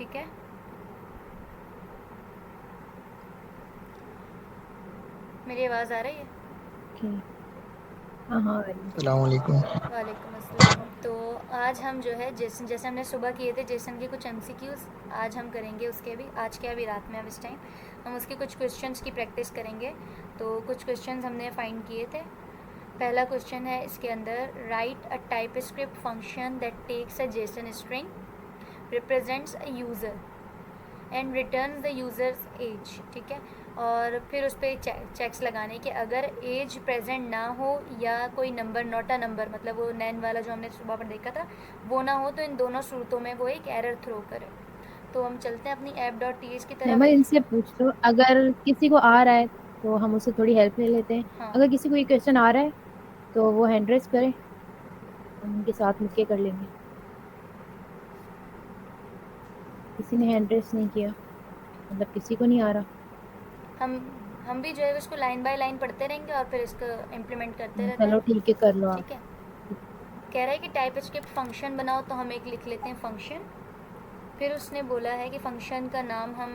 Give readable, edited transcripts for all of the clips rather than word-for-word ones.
ठीक है। मेरी आवाज़ आ रही है? Okay. हाँ हाँ आ रही है। अस्सलाम वालेकुम। वालेकुम अस्सलाम। तो आज हम जो है जैसे जैसे हमने सुबह किए थे जेसन के कुछ एमसीक्यूज़, आज हम करेंगे उसके भी। आज क्या, अभी रात में, अब इस टाइम हम उसके कुछ क्वेश्चंस की प्रैक्टिस करेंगे। तो कुछ क्वेश्चंस हमने फाइंड किए थे। पहला क्वेश्चन है इसके अंदर, write a TypeScript function that takes a JSON string, represents a user and return the user's age. ठीक है। और फिर उस पर चेक्स लगाने के अगर एज प्रेजेंट ना हो या कोई नंबर, नॉट अ नंबर, मतलब वो नैन वाला जो हमने सुबह पर देखा था वो ना हो, तो इन दोनों सूरतों में वो एक एरर थ्रो करे। तो हम चलते हैं अपनी app.ts की मैं तरफ। इनसे पूछ लो, अगर किसी को आ रहा है तो हम उससे थोड़ी हेल्प ले लेते हैं। हाँ, अगर किसी को ये क्वेश्चन आ रहा है तो वो हैंड रेस करे, हम उनके साथ मिलके कर लेंगे। किसी ने हैंड रेस नहीं किया, मतलब किसी को नहीं आ रहा। हम हम भी जो है उसको लाइन बाय लाइन पढ़ते रहेंगे और फिर इसको इम्प्लीमेंट करते रहते चलो हैं। ठीक है, कर लो आप। ठीक है। कह रहा है कि टाइप स्क्रिप्ट फंक्शन बनाओ, तो हम एक लिख लेते हैं फंक्शन। फिर उसने बोला है कि फ़ंक्शन का नाम हम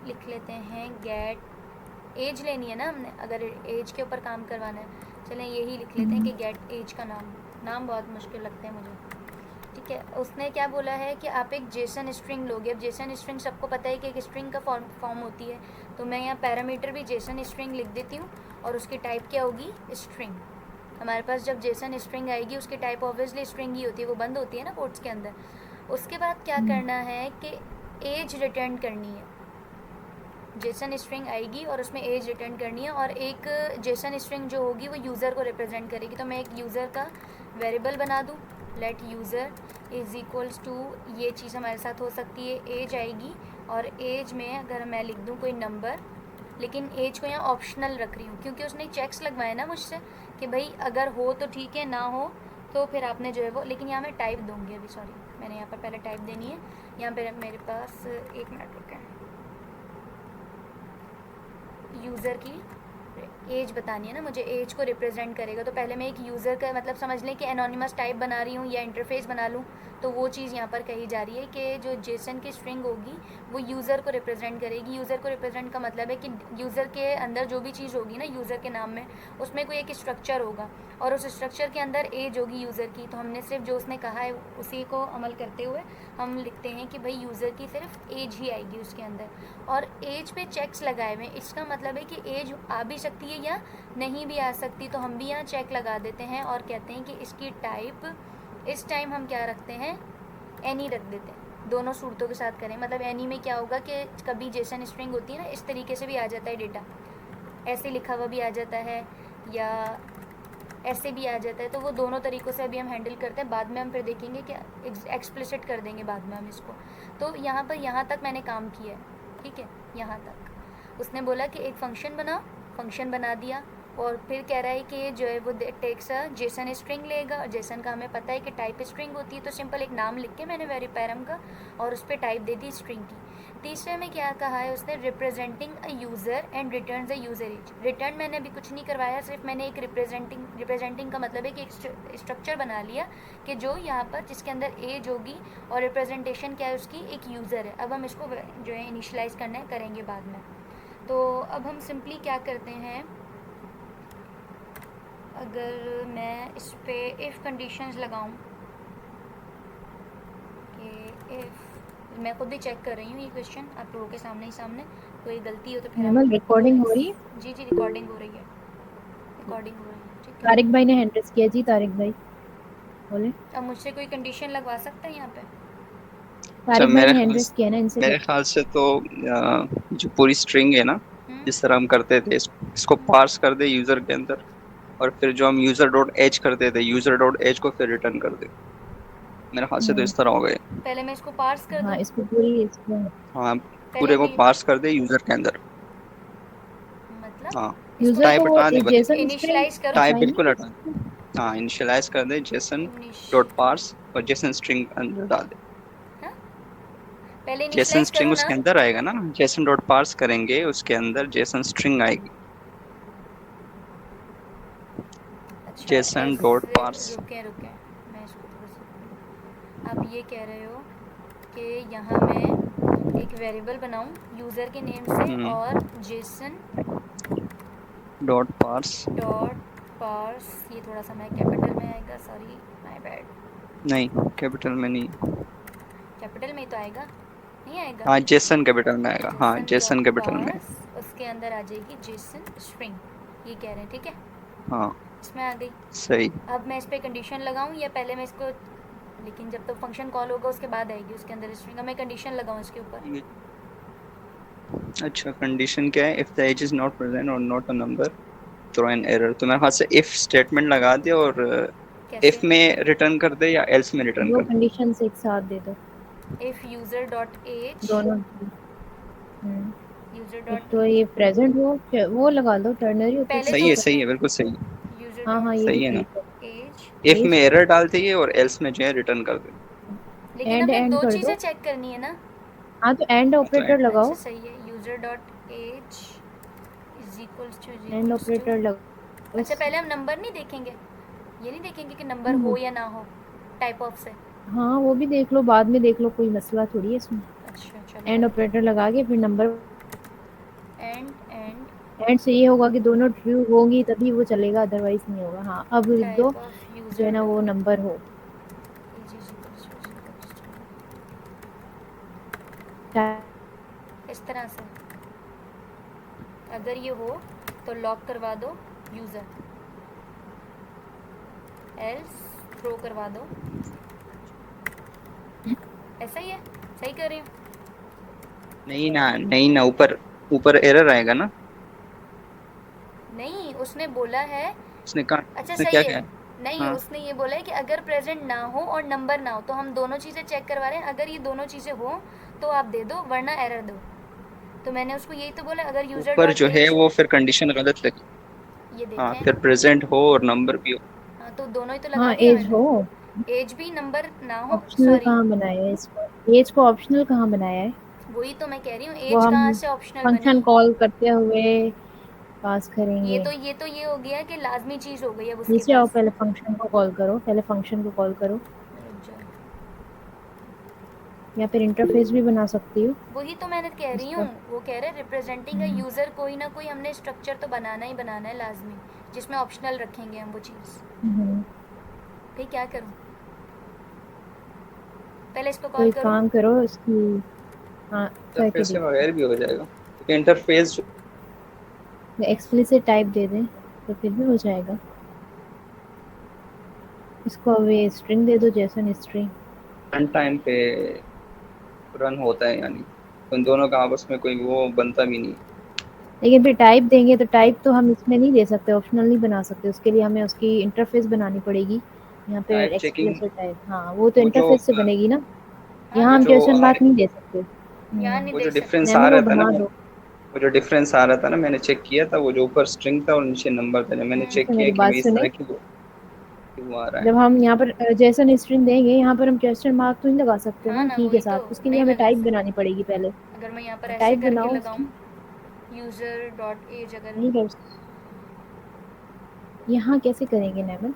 लिख लेते हैं गेट एज। लेनी है ना हमने, अगर एज के ऊपर काम करवाना है, चलें यही लिख लेते हैं कि गेट एज का नाम। नाम बहुत मुश्किल लगते हैं मुझे। ठीक है। उसने क्या बोला है कि आप एक जेसन स्ट्रिंग लोगे। अब जेसन स्ट्रिंग सबको पता है कि एक स्ट्रिंग का फॉर्म होती है। तो मैं यहाँ पैरामीटर भी जेसन स्ट्रिंग लिख देती हूँ और उसकी टाइप क्या होगी, स्ट्रिंग। हमारे पास जब जेसन स्ट्रिंग आएगी उसकी टाइप ऑब्वियसली स्ट्रिंग ही होती है, वो बंद होती है ना कोट्स के अंदर। उसके बाद क्या करना है कि एज रिटर्न करनी है। जेसन स्ट्रिंग आएगी और उसमें एज रिटर्न करनी है, और एक जेसन स्ट्रिंग जो होगी वो यूज़र को रिप्रेजेंट करेगी। तो मैं एक यूज़र का वेरिएबल बना दूँ, let user is equals to, ये चीज़ हमारे साथ हो सकती है, एज आएगी। और एज में अगर मैं लिख दूँ कोई नंबर, लेकिन एज को यहाँ ऑप्शनल रख रही हूँ क्योंकि उसने चेक्स लगवाए ना मुझसे कि भाई अगर हो तो ठीक है, ना हो तो फिर आपने जो है वो, लेकिन यहाँ मैं टाइप दूँगी अभी, सॉरी मैंने यहाँ पर पहले टाइप देनी है। यहाँ पर मेरे पास, एक मिनट रुकें, यूज़र की एज बतानी है ना मुझे, एज को रिप्रेजेंट करेगा। तो पहले मैं एक यूज़र का मतलब समझ लें कि एनोनिमस टाइप बना रही हूँ या इंटरफेस बना लूँ। तो वो चीज़ यहाँ पर कही जा रही है कि जो जेसन की स्ट्रिंग होगी वो यूज़र को रिप्रेजेंट करेगी। यूज़र को रिप्रेजेंट का मतलब है कि यूज़र के अंदर जो भी चीज़ होगी ना यूज़र के नाम में, उसमें कोई एक स्ट्रक्चर होगा और उस स्ट्रक्चर के अंदर एज होगी यूज़र की। तो हमने सिर्फ जो उसने कहा है उसी को अमल करते हुए हम लिखते हैं कि भाई यूज़र की सिर्फ एज ही आएगी उसके अंदर। और एज पे चेक्स लगाए हुए हैं, इसका मतलब है कि एज आ भी सकती है या नहीं भी आ सकती। तो हम भी यहाँ चेक लगा देते हैं और कहते हैं कि इसकी टाइप इस टाइम हम क्या रखते हैं, एनी रख देते हैं। दोनों सूरतों के साथ करें, मतलब एनी में क्या होगा कि कभी जेसन स्ट्रिंग होती है ना, इस तरीके से भी आ जाता है डेटा, ऐसे लिखा हुआ भी आ जाता है या ऐसे भी आ जाता है। तो वो दोनों तरीक़ों से अभी हम हैंडल करते हैं, बाद में हम फिर देखेंगे कि एक्सप्लिसिट कर देंगे बाद में हम इसको। तो यहाँ पर यहाँ तक मैंने काम किया है, ठीक है, यहाँ तक। उसने बोला कि एक फ़ंक्शन बनाओ, फ़ंक्शन बना दिया। और फिर कह रहा है कि जो है वो टेक्स अ जेसन स्ट्रिंग लेगा, और जेसन का हमें पता है कि टाइप स्ट्रिंग होती है। तो सिंपल एक नाम लिख के मैंने वेरी पैरम का और उस पर टाइप दे दी स्ट्रिंग की। तीसरे में क्या कहा है उसने, representing a user and return the user age. Return मैंने अभी कुछ नहीं करवाया, सिर्फ मैंने एक रिप्रेजेंटिंग का मतलब है कि एक स्ट्रक्चर बना लिया कि जो यहाँ पर जिसके अंदर एज होगी और रिप्रेजेंटेशन क्या है उसकी, एक यूज़र है। अब हम इसको जो है इनिशलाइज़ करना है, करेंगे बाद में। तो अब हम सिंपली क्या करते हैं, अगर मैं इस पर इफ़ कंडीशंस लगाऊं कि इफ़, मैं खुद भी चेक कर रही हूँ ये क्वेश्चन आप लोगों के सामने ही सामने, कोई गलती हो तो फिर हम, नॉर्मल रिकॉर्डिंग हो रही है। जी जी रिकॉर्डिंग हो रही है, रिकॉर्डिंग हो रही है, ठीक है। तारिक भाई ने हैंड रेस किया जी, तारिक भाई बोले। अब मुझसे कोई कंडीशन लगवा सकता है यहाँ पे? अच्छा, तारिक भाई ने हैंड रेस किया ना, इनसे मेरे ख्याल से तो जो पूरी स्ट्रिंग है ना, हम्म। जिस तरह हम करते थे इसको पार्स कर दे यूजर के अंदर, और फिर जो हम यूजर डॉट एच करते थे, यूजर डॉट एच को फिर रिटर्न कर दे। मेरे ख्याल से तो हम्म, इस तरह हो गए। पहले मैं इसको पार्स कर हाँ दूँ, इसको पूरी इसको हाँ, पहले पूरे को भी, पार्स कर दे यूजर के अंदर। मतलब हाँ, इसको यूजर टाइप को वो हटा दे बस, जेसन स्ट्रिंग इनिशलाइज करूँ? टाइप असाइन नहीं बिल्कुल कर हटा सकते। दे। हाँ, इनिशियलाइज कर दे जेसन इनिश डॉट पार्स और जेसन स्ट्रिंग अंदर डाल दे। हाँ, पहले जेसन इनिशलाइज स्ट्रिंग करूँ ना? उसके अंदर आएगा ना, जेसन डॉट पार्स करेंगे उसके अंदर जेसन स्ट्रिंग आएगी। अच्छा, जेसन डॉट ऐसे, पार्स। रुकें रुकें, मैं इसको थोड़ा सा, आप ये कह रहे हो कि यहाँ मैं एक वेरिएबल बनाऊँ यूज़र के नेम से और JSON dot parse dot parse, ये थोड़ा सा मैं कैपिटल में आएगा, सॉरी माय बैड, नहीं कैपिटल में नहीं, कैपिटल में ही तो आएगा, नहीं आएगा, हाँ जेसन कैपिटल में आएगा, हाँ जेसन जेसन डॉट कैपिटल में, पार्स, उसके अंदर आ जाएगी जेसन स्ट्रिंग, ये कह रहे हैं, ठीक है, हाँ इसमें आ गई। सही। अब मैं इस पर कंडीशन लगाऊं या पहले मैं इसको, लेकिन जब तो फंक्शन कॉल होगा उसके बाद आएगी उसके अंदर स्ट्रिंग, मैं कंडीशन लगाऊं इसके ऊपर, अच्छा कंडीशन क्या है, if the age is not present or not a number throw an error, तो मेरे हाथ से इफ स्टेटमेंट लगा दे और इफ कैसे, में रिटर्न कर दे या एल्स में रिटर्न दो कर दे। कंडीशंस एक साथ दे दो, इफ यूज़र डॉट एज, दोनों। यूज़र एक डॉट, तो ये प्रेजेंट वो लगा लो, टर्नरी होता है पहले तो तो सही है बिल्कुल सही है, यूज़र हाँ हाँ, डॉट ये भी सही है ना। ठीक है। एज, इफ में एज एरर डाल दिए और एल्स में जो है रिटर्न कर दे। लेकिन एंड हमें एंड दो कर चीज़ें दो। चेक करनी है ना, हाँ तो एंड हाँ तो ऑपरेटर अच्छा लगाओ, सही है, user dot age is equals to and operator लगाओ। अच्छा पहले हम नंबर नहीं देखेंगे, ये नहीं देखेंगे कि नंबर हम्म, हो या ना हो, टाइप ऑफ से, हाँ वो भी देख लो, बाद में देख लो, कोई मसला थोड़ी है इसमें। अच्छा चलो एंड करते ऑपरेटर लगा के फिर नंबर, हैं, एंड एंड से ये होगा कि दोनों ट्रू होंगी तभी वो चलेगा, अदरवाइज नहीं होगा। हाँ अब लिख दो टाइप ऑफ जो है यूज़र ना वो डॉट नंबर हो। एज इज इक्वल्स टू, टा- इस तरह से, अगर ये हो तो लॉक करवा दो यूज़र, एल्स थ्रो करवा दो, ऐसा ही है, सही कर रही हूँ, नहीं ना ऊपर ऊपर एरर आएगा ना। नहीं उसने बोला है, उसने कहा, अच्छा उसने सही क्या है, कहा। नहीं हाँ उसने ये बोला है कि अगर प्रेजेंट ना हो और नंबर ना हो तो हम दोनों चीज़ें चेक करवा रहे हैं, अगर ये दोनों चीज़ें हो तो आप दे दो वरना एरर दो, तो मैंने उसको यही तो बोला, अगर यूज़र ऊपर डॉट जो है एज, वो फिर कंडीशन गलत लगी। ये हाँ देखें, फिर प्रेजेंट हो और नंबर भी हो। हाँ तो दोनों ही तो लगा हाँ दिया एज हो, मैंने, एज भी नंबर ना हो, ऑप्शनल सॉरी, कहाँ बनाया है इसको, एज को ऑप्शनल कहाँ बनाया है। वही तो मैं कह रही हूँ, वो एज कहाँ हम से ऑप्शनल फंक्शन बनी, कॉल करते हुए पास करेंगे। ये तो ये हो गया कि लाजमी चीज़ हो गई अब उसके नीचे आओ, पास, पहले फंक्शन को कॉल करो, पहले फंक्शन को कॉल करो, रुक जाओ, या फिर इंटरफेस भी बना सकती हो वही तो मैंने कह रही हूँ, उसका। वो कह रहे रिप्रेजेंटिंग अ यूज़र, कोई ना कोई हमने स्ट्रक्चर तो बनाना ही बनाना है लाजमी, जिसमें ऑप्शनल रखेंगे हम वो चीज़, हम्म, भाई क्या करूँ, पहले इसको तो कॉल एक करूँ, काम करो इसकी, हाँ करके इंटरफेस से देखो, बगैर भी हो जाएगा क्योंकि इंटरफेस जो एक्सप्लिसिट टाइप दे दें तो फिर भी हो जाएगा। इसको अब ये स्ट्रिंग दे दो, जेसन स्ट्रिंग। रन टाइम पे रन होता है, यानी उन दोनों का आपस में कोई वो बनता भी नहीं। लेकिन फिर टाइप देंगे तो टाइप तो हम इसमें नहीं दे सकते, ऑप्शनल नहीं बना सकते, उसके लिए हमें उसकी इंटरफेस बनानी पड़ेगी। यहाँ पे टाइप चेकिंग, एक्सप्लिसिट टाइप, हाँ वो तो वो जो इंटरफेस से बनेगी ना, हाँ यहाँ वो तो हम जो जेसन मार्क हमारे नहीं दे सकते। यहाँ नहीं वो जो दे सकते, डिफरेंस आ नेमन वो रहा था ना, बना दो। वो जो डिफरेंस आ रहा था ना, मैंने चेक किया था, वो जो ऊपर स्ट्रिंग था और नीचे नंबर था, मैंने चेक हम्म, अच्छा किया मेरी कि बात भाई इस सुने, तरह की क्यों आ रहा है। जब हम यहाँ पर जेसन स्ट्रिंग देंगे, यहाँ पर हम क्वेश्चन मार्क तो नहीं लगा सकते हाँ ना ना की के वही तो साथ, उसके लिए नहीं हमें लगा टाइप बनानी सकते, पड़ेगी पहले। अगर मैं यहाँ पर ऐसे टाइप करके बनाओ लगाऊँ, उसकी, यूज़र डॉट एज, अगर नहीं कर, यहाँ कैसे करेंगे नेमन,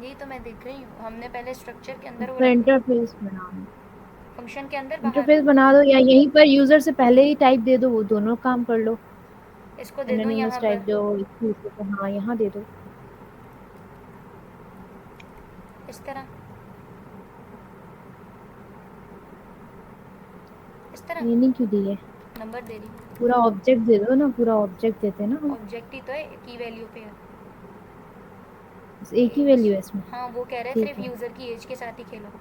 यही तो मैं देख रही हूँ, हमने पहले स्ट्रक्चर के अंदर वो उसका रखा, इंटरफेस बनाओ, फंक्शन के अंदर बाहर, इंटरफेस बना दो, या यहीं पर यूजर से पहले ही टाइप दे दो, वो दोनों काम कर लो। इसको दे दूँ एनोनिमस यहाँ टाइप पर, जो हाँ यहाँ दे दो। इस तरह, इस तरह, ये नहीं क्यों दी है, नंबर दे रही हूँ, पूरा ऑब्जेक्ट दे दो ना, पूरा ऑब्जेक्ट देते ना हम, ऑब्जेक्ट ही तो है, की वैल्यू पे है, बस एक ही एज, वैल्यू है इसमें। हाँ वो कह रहे हैं ठीक सिर्फ है, यूज़र की एज के साथ ही खेलो,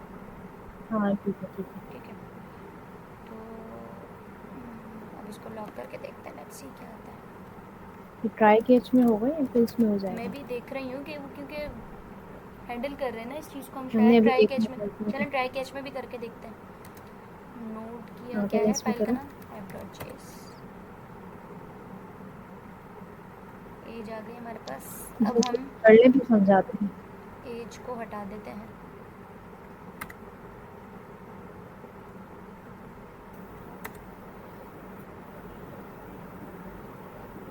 हाँ ठीक है ठीक है। ठीक है, तो अब इसको लॉक करके देखते हैं, लेट्स सी क्या आता है, ये ट्राई कैच में होगा या फिर इसमें हो मैं जाएगा। भी देख रही हूँ कि वो क्योंकि हैंडल कर रहे हैं ना इस चीज़ को, हम हमने शायद अभी ट्राई कैच में, देखा था चलें ट्राई कैच में भी करके देखते हैं, नोट किया हाँ क्या पहले है इसमें फाइल का करो। नाम, ऐप डॉट जेएस, एज आ गई हमारे पास, अब जैसे हम कर ले फिर समझाते हैं। एज को हटा देते हैं,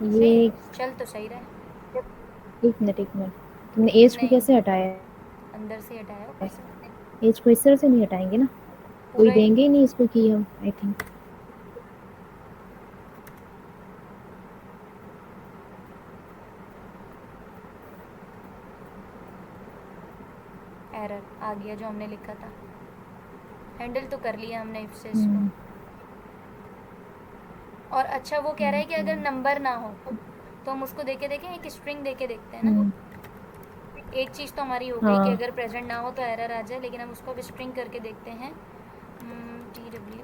सही ये चल तो सही रहा है, एक मिनट एक मिनट, तुमने एज को नहीं कैसे हटाया अंदर से हटाया ऊपर है, से, एज को इस तरह से नहीं हटाएंगे ना। कोई पूरा देंगे ही नहीं इसको की हम आई थिंक। एरर आ गया जो हमने लिखा था। हैंडल तो कर लिया हमने इफ से इसको। और अच्छा वो कह रहा है कि अगर नंबर ना हो तो हम उसको देके देखें, एक स्ट्रिंग देके देखते हैं ना। एक चीज़ तो हमारी हो गई कि हाँ अगर प्रेजेंट ना हो तो एरर आ जाए, लेकिन हम उसको अब स्ट्रिंग करके देखते हैं। TWELVE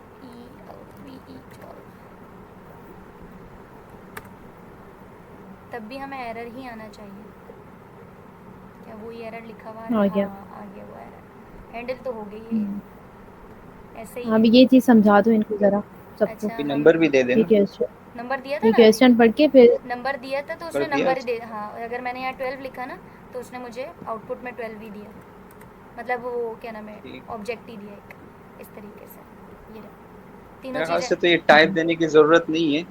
तब भी हमें एरर ही आना चाहिए। क्या वही एरर लिखा हुआ है? आ हाँ गया। आ गया वो एरर। हैंडल तो हो गई है ये। ऐसे ही हाँ है। अभी ये चीज़ समझा दो इनको ज़रा सबको। अच्छा फिर हम नंबर भी दे ये देना। क्वेश्चन नंबर दिया था ये ना अभी। क्वेश्चन पढ़ के फिर नंबर दिया था तो कर उसने दिया। नंबर ही दे, हाँ अगर मैंने यहाँ 12 लिखा ना तो उसने मुझे आउटपुट में 12 ही दिया। मतलब वो क्या नाम है, ठीक। ऑब्जेक्ट ही दिया एक इस तरीके से। ये रहा। तीनों मेरे ख्याल चीज़ें। से तो ये टाइप देने की जरूरत नहीं है,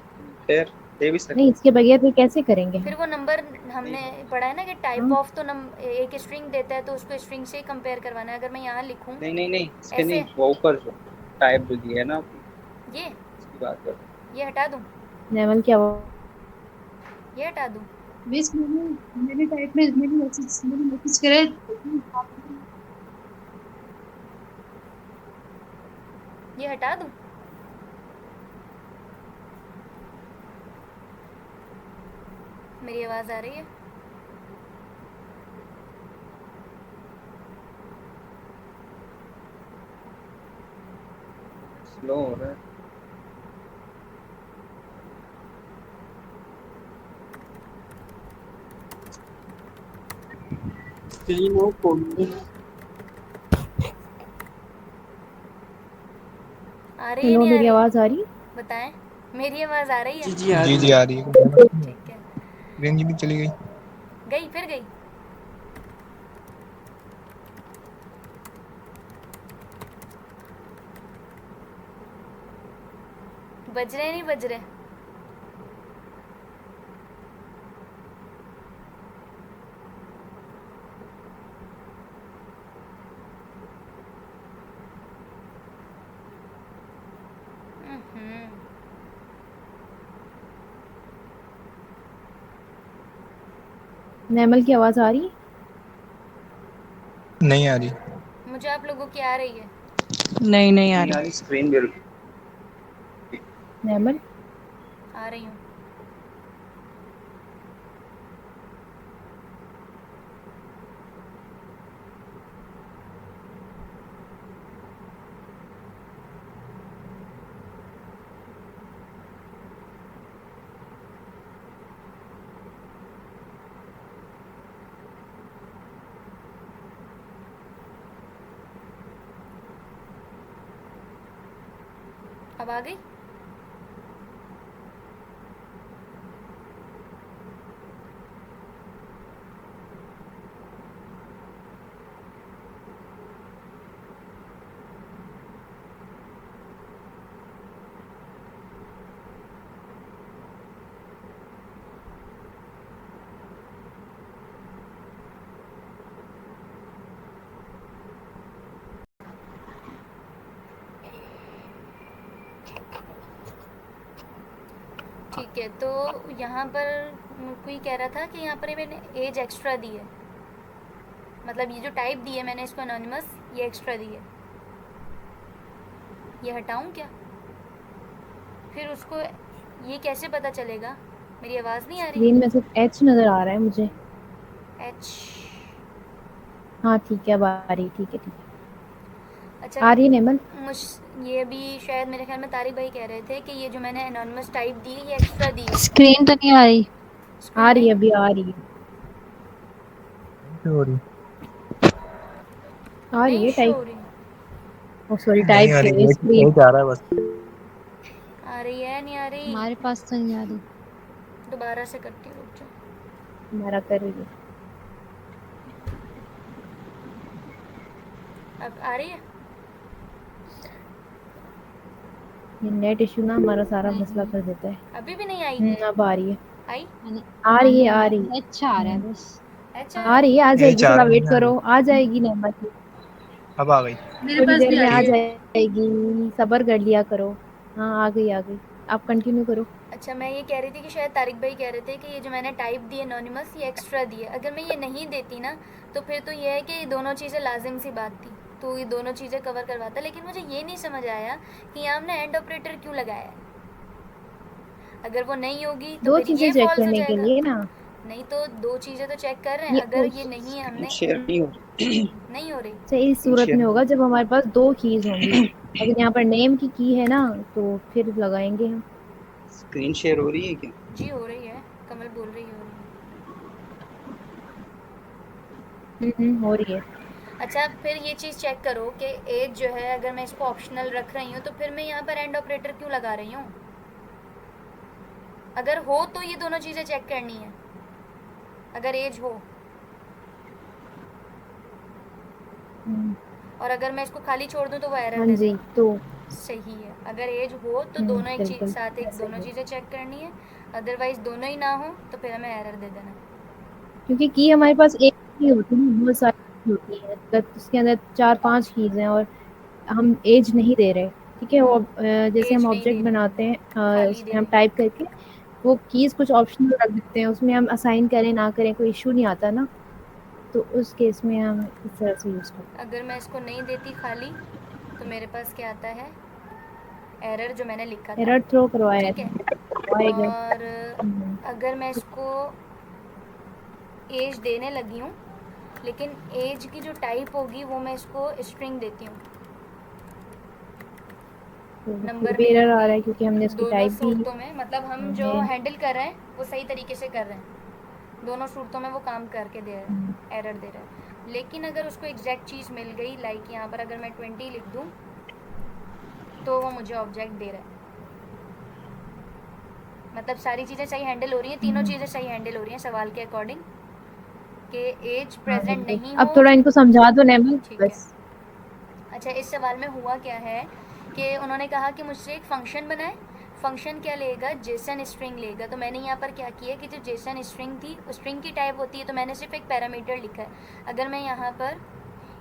खैर दे भी नहीं सकते इसके बगैर फिर कैसे करेंगे फिर हम। वो नंबर हमने हैं। पढ़ा है ना कि टाइप हाँ ऑफ तो एक स्ट्रिंग देता है तो उसको स्ट्रिंग से ही कंपेयर करवाना है। अगर मैं यहाँ लिखूँ नहीं नहीं नहीं, इसके ऐसे, नहीं, वो ऊपर जो टाइप जो दिया है ना आपने, ये इसकी बात कर। ये हटा दूँ, नेवल की आवाज़ ये हटा दूँ, बेस मैंने टाइप में मैंने मैसेज करे। ये हटा दूँ। मेरी आवाज़ आ रही है? स्लो हो रहा है। आ रही है हेलो नहीं आ मेरी रही? आवाज़ आ रही है। बताएं, मेरी आवाज़ आ रही है? जी आ रही है। ठीक है। रेंज भी चली गई। गई फिर गई। बज रहे नहीं बज रहे? नेमल की आवाज़ आ रही है। नहीं आ रही। मुझे आप लोगों की आ रही है। नहीं आ नहीं रही। यार, स्क्रीन बिल्कुल। नेमल आ रही हूँ। अब आ गई। ठीक है, तो यहाँ पर कोई कह रहा था कि यहाँ पर मैंने एज एक्स्ट्रा दी है। मतलब ये जो टाइप दी है मैंने इसको एनोनिमस, ये एक्स्ट्रा दी है। ये हटाऊँ क्या? फिर उसको ये कैसे पता चलेगा? मेरी आवाज़ नहीं आ रही? स्क्रीन में सिर्फ एच नज़र आ रहा है मुझे। एच। हाँ ठीक है अब आ रही है। ठीक है अच्छा, आ रही है नेमल। मुझ ये भी शायद मेरे ख्याल में तारिक भाई कह रहे थे कि ये जो मैंने एनोनिमस टाइप दी है ये एक्स्ट्रा दी है। स्क्रीन तो नहीं आ रही। आ रही है नहीं अभी आ रही है। क्यों हो रही? आ रही नहीं है शो टाइप। हो रही। ओ सॉरी नहीं टाइप आ कह रही, रही है स्क्रीन। एक आ रहा है बस। आ रही है नहीं आ रही? हमारे पास तो नहीं आ रही। दोबारा से करती हूँ, रुक जाओ। हमारा कर रही है। अब आ रही है? ये नेट इशू ना हमारा सारा नहीं, मसला कर देता है। अभी भी नहीं आई? अब आ रही है। आई? आ रही है आ रही अच्छा आ रहा है बस। अच्छा आ रही है आ यही जाएगी चाह थोड़ा रहा वेट नहीं आ करो रही। आ जाएगी नेमल। अब आ गई। मेरे थोड़ी पास देर भी में आ आ रही है। जाएगी, सब्र कर लिया करो। हाँ आ गई आ गई, आप कंटिन्यू करो। अच्छा, मैं ये कह रही थी कि शायद तारिक भाई कह रहे थे कि ये जो मैंने टाइप दी एनोनिमस, ये एक्स्ट्रा दी है। अगर मैं ये नहीं देती ना, तो फिर तो ये है कि ये दोनों चीज़ें लाजिम सी बात थी, तो ये दोनों चीज़ें कवर करवाता। लेकिन मुझे ये नहीं समझ आया कि यहाँ हमने एंड ऑपरेटर क्यों लगाया है। अगर वो नहीं होगी तो दो फिर चीजें ये चेक फॉल्स हो करने के जाएगा। लिए ना, नहीं तो दो चीज़ें तो चेक कर रहे हैं, ये अगर उस ये नहीं है स्क्रीन हमने शेयर नहीं हो रही। नहीं हो रही। सही स्क्रीन सूरत शेयर में होगा जब हमारे पास दो कीज होंगी। अगर यहाँ पर नेम की है ना, तो फिर लगाएंगे हम। स्क्रीन शेयर हो रही है क्या? जी हो रही है, कमल बोल रही हो रही है। हो रही है। अच्छा, फिर ये चीज़ चेक करो कि एज जो है, अगर मैं इसको ऑप्शनल रख रही हूँ तो फिर मैं यहाँ पर एंड ऑपरेटर क्यों लगा रही हूँ। अगर हो तो ये दोनों चीज़ें चेक करनी है, अगर एज हो। हम्म, और अगर मैं इसको खाली छोड़ दूँ तो वो एरर हाँ दे जी, देगा। तो सही है, अगर एज हो तो दोनों एक चीज बिल्कुल साथ एक ऐसा दोनों ही है। चीज़ें चेक करनी है। अदरवाइज दोनों ही ना हो तो फिर हमें एरर दे देना। क्योंकि की हमारे पास एक ही होती है ना, बहुत सारी की होती है, तो उसके अंदर 4-5 कीज हैं और हम एज नहीं दे रहे। ठीक है, वो जैसे एज हम नहीं दे ऑब्जेक्ट रहे, बनाते हैं, खाली दे उसमें हम रहे। टाइप करके वो कीज कुछ ऑप्शनल रख देते हैं, उसमें हम असाइन करें ना करें कोई इशू नहीं आता ना, तो उस केस में हम इस तरह से यूज करते अगर मैं इसको नहीं देती खाली, तो मेरे पास क्या आता है, एरर जो मैंने लिखा हैं। था। एरर थ्रो करवाया ठीक है, आएगा। और हम्म, अगर मैं इसको एज देने लगी हूँ, लेकिन एज की जो टाइप होगी वो मैं इसको स्ट्रिंग देती हूँ, तो फिर नंबर भी नहीं एरर आ रहा है क्योंकि हमने होगी। उसकी दोनों टाइप भी सूरतों में मतलब हम जो है। हैंडल कर रहे हैं वो सही तरीके से कर रहे हैं, दोनों सूरतों में वो काम करके दे रहा है, एरर दे रहा है। लेकिन अगर उसको एग्जैक्ट चीज़ मिल गई, लाइक यहाँ पर अगर मैं 20 लिख दूँ तो वो मुझे ऑब्जेक्ट दे रहा है। मतलब सारी चीज़ें सही हैंडल हो रही हैं, तीनों चीज़ें सही हैंडल हो रही हैं सवाल के अकॉर्डिंग, कि एज हाँ प्रेजेंट बिल्कुल, नहीं अब हो। थोड़ा इनको समझा दो नेमल ठीक है। बस। अच्छा, इस सवाल में हुआ क्या है कि उन्होंने कहा कि मुझसे एक फ़ंक्शन बनाए। फ़ंक्शन क्या लेगा, जेसन स्ट्रिंग लेगा। तो मैंने यहाँ पर क्या किया कि जो जेसन स्ट्रिंग थी, उस स्ट्रिंग की टाइप होती है, तो मैंने सिर्फ एक पैरामीटर लिखा है। अगर मैं यहाँ पर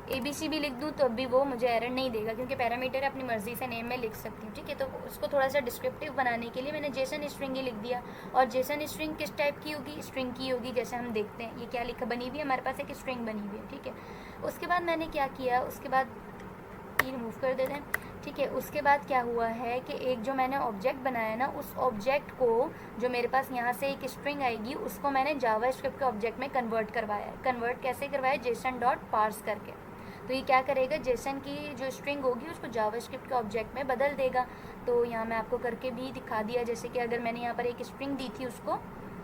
ABC भी लिख दूँ तो भी वो मुझे एरर नहीं देगा, क्योंकि पैरामीटर अपनी मर्ज़ी से नेम में लिख सकती हूँ। ठीक है, तो उसको थोड़ा सा डिस्क्रिप्टिव बनाने के लिए मैंने जेसन स्ट्रिंग ही लिख दिया। और जेसन स्ट्रिंग किस टाइप की होगी, स्ट्रिंग की होगी। जैसे हम देखते हैं ये क्या लिखा बनी हुई है, हमारे पास एक स्ट्रिंग बनी हुई है। ठीक है, उसके बाद मैंने क्या किया, उसके बाद ई रिमूव कर देते हैं। ठीक है, उसके बाद क्या हुआ है कि एक जो मैंने ऑब्जेक्ट बनाया ना, उस ऑब्जेक्ट को, जो मेरे पास यहाँ से एक स्ट्रिंग आएगी, उसको मैंने जावा स्क्रिप्ट के ऑब्जेक्ट में कन्वर्ट करवाया है। कन्वर्ट कैसे करवाया, जेसन डॉट पार्स करके। तो ये क्या करेगा, जेसन की जो स्ट्रिंग होगी उसको जावा स्क्रिप्ट के ऑब्जेक्ट में बदल देगा। तो यहाँ मैं आपको करके भी दिखा दिया, जैसे कि अगर मैंने यहाँ पर एक स्ट्रिंग दी थी उसको,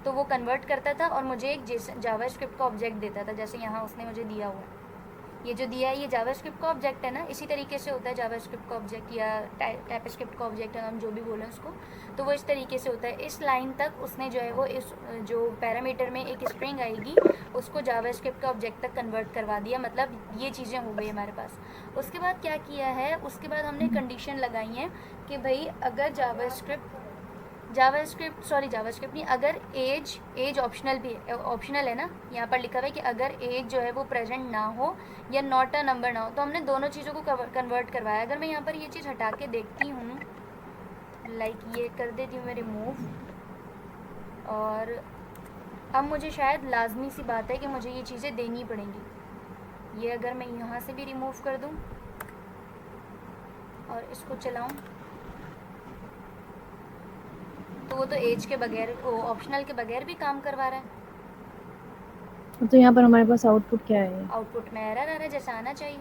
तो वो कन्वर्ट करता था और मुझे एक जेसन जावा स्क्रिप्ट का ऑब्जेक्ट देता था, जैसे यहाँ उसने मुझे दिया हुआ है। ये जो दिया है ये जावास्क्रिप्ट का ऑब्जेक्ट है ना, इसी तरीके से होता है जावास्क्रिप्ट का ऑब्जेक्ट या टाइपस्क्रिप्ट का ऑब्जेक्ट है, हम जो भी बोलें उसको, तो वो इस तरीके से होता है। इस लाइन तक उसने जो है वो इस जो पैरामीटर में एक स्ट्रिंग आएगी उसको जावास्क्रिप्ट का ऑब्जेक्ट तक कन्वर्ट करवा दिया। मतलब ये चीज़ें हो गई हमारे पास। उसके बाद क्या किया है, उसके बाद हमने कंडीशन लगाई है कि भाई अगर जावास्क्रिप्ट नहीं, अगर एज ऑप्शनल भी है, ऑप्शनल है ना, यहाँ पर लिखा हुआ है कि अगर एज जो है वो प्रेजेंट ना हो या नॉट अ नंबर ना हो, तो हमने दोनों चीज़ों को कन्वर्ट करवाया। अगर मैं यहाँ पर ये चीज़ हटा के देखती हूँ, लाइक ये कर देती हूँ मैं रिमूव, और अब मुझे शायद लाजमी सी बात है कि मुझे ये चीज़ें देनी पड़ेंगी। ये अगर मैं यहाँ से भी रिमूव कर दूँ और इसको चलाऊँ, तो वो तो एज के बगैर, ऑप्शनल के बगैर भी काम करवा रहा है। तो यहाँ पर हमारे पास आउटपुट क्या है? आउटपुट में एरर आ रहा है, जैसा आना चाहिए,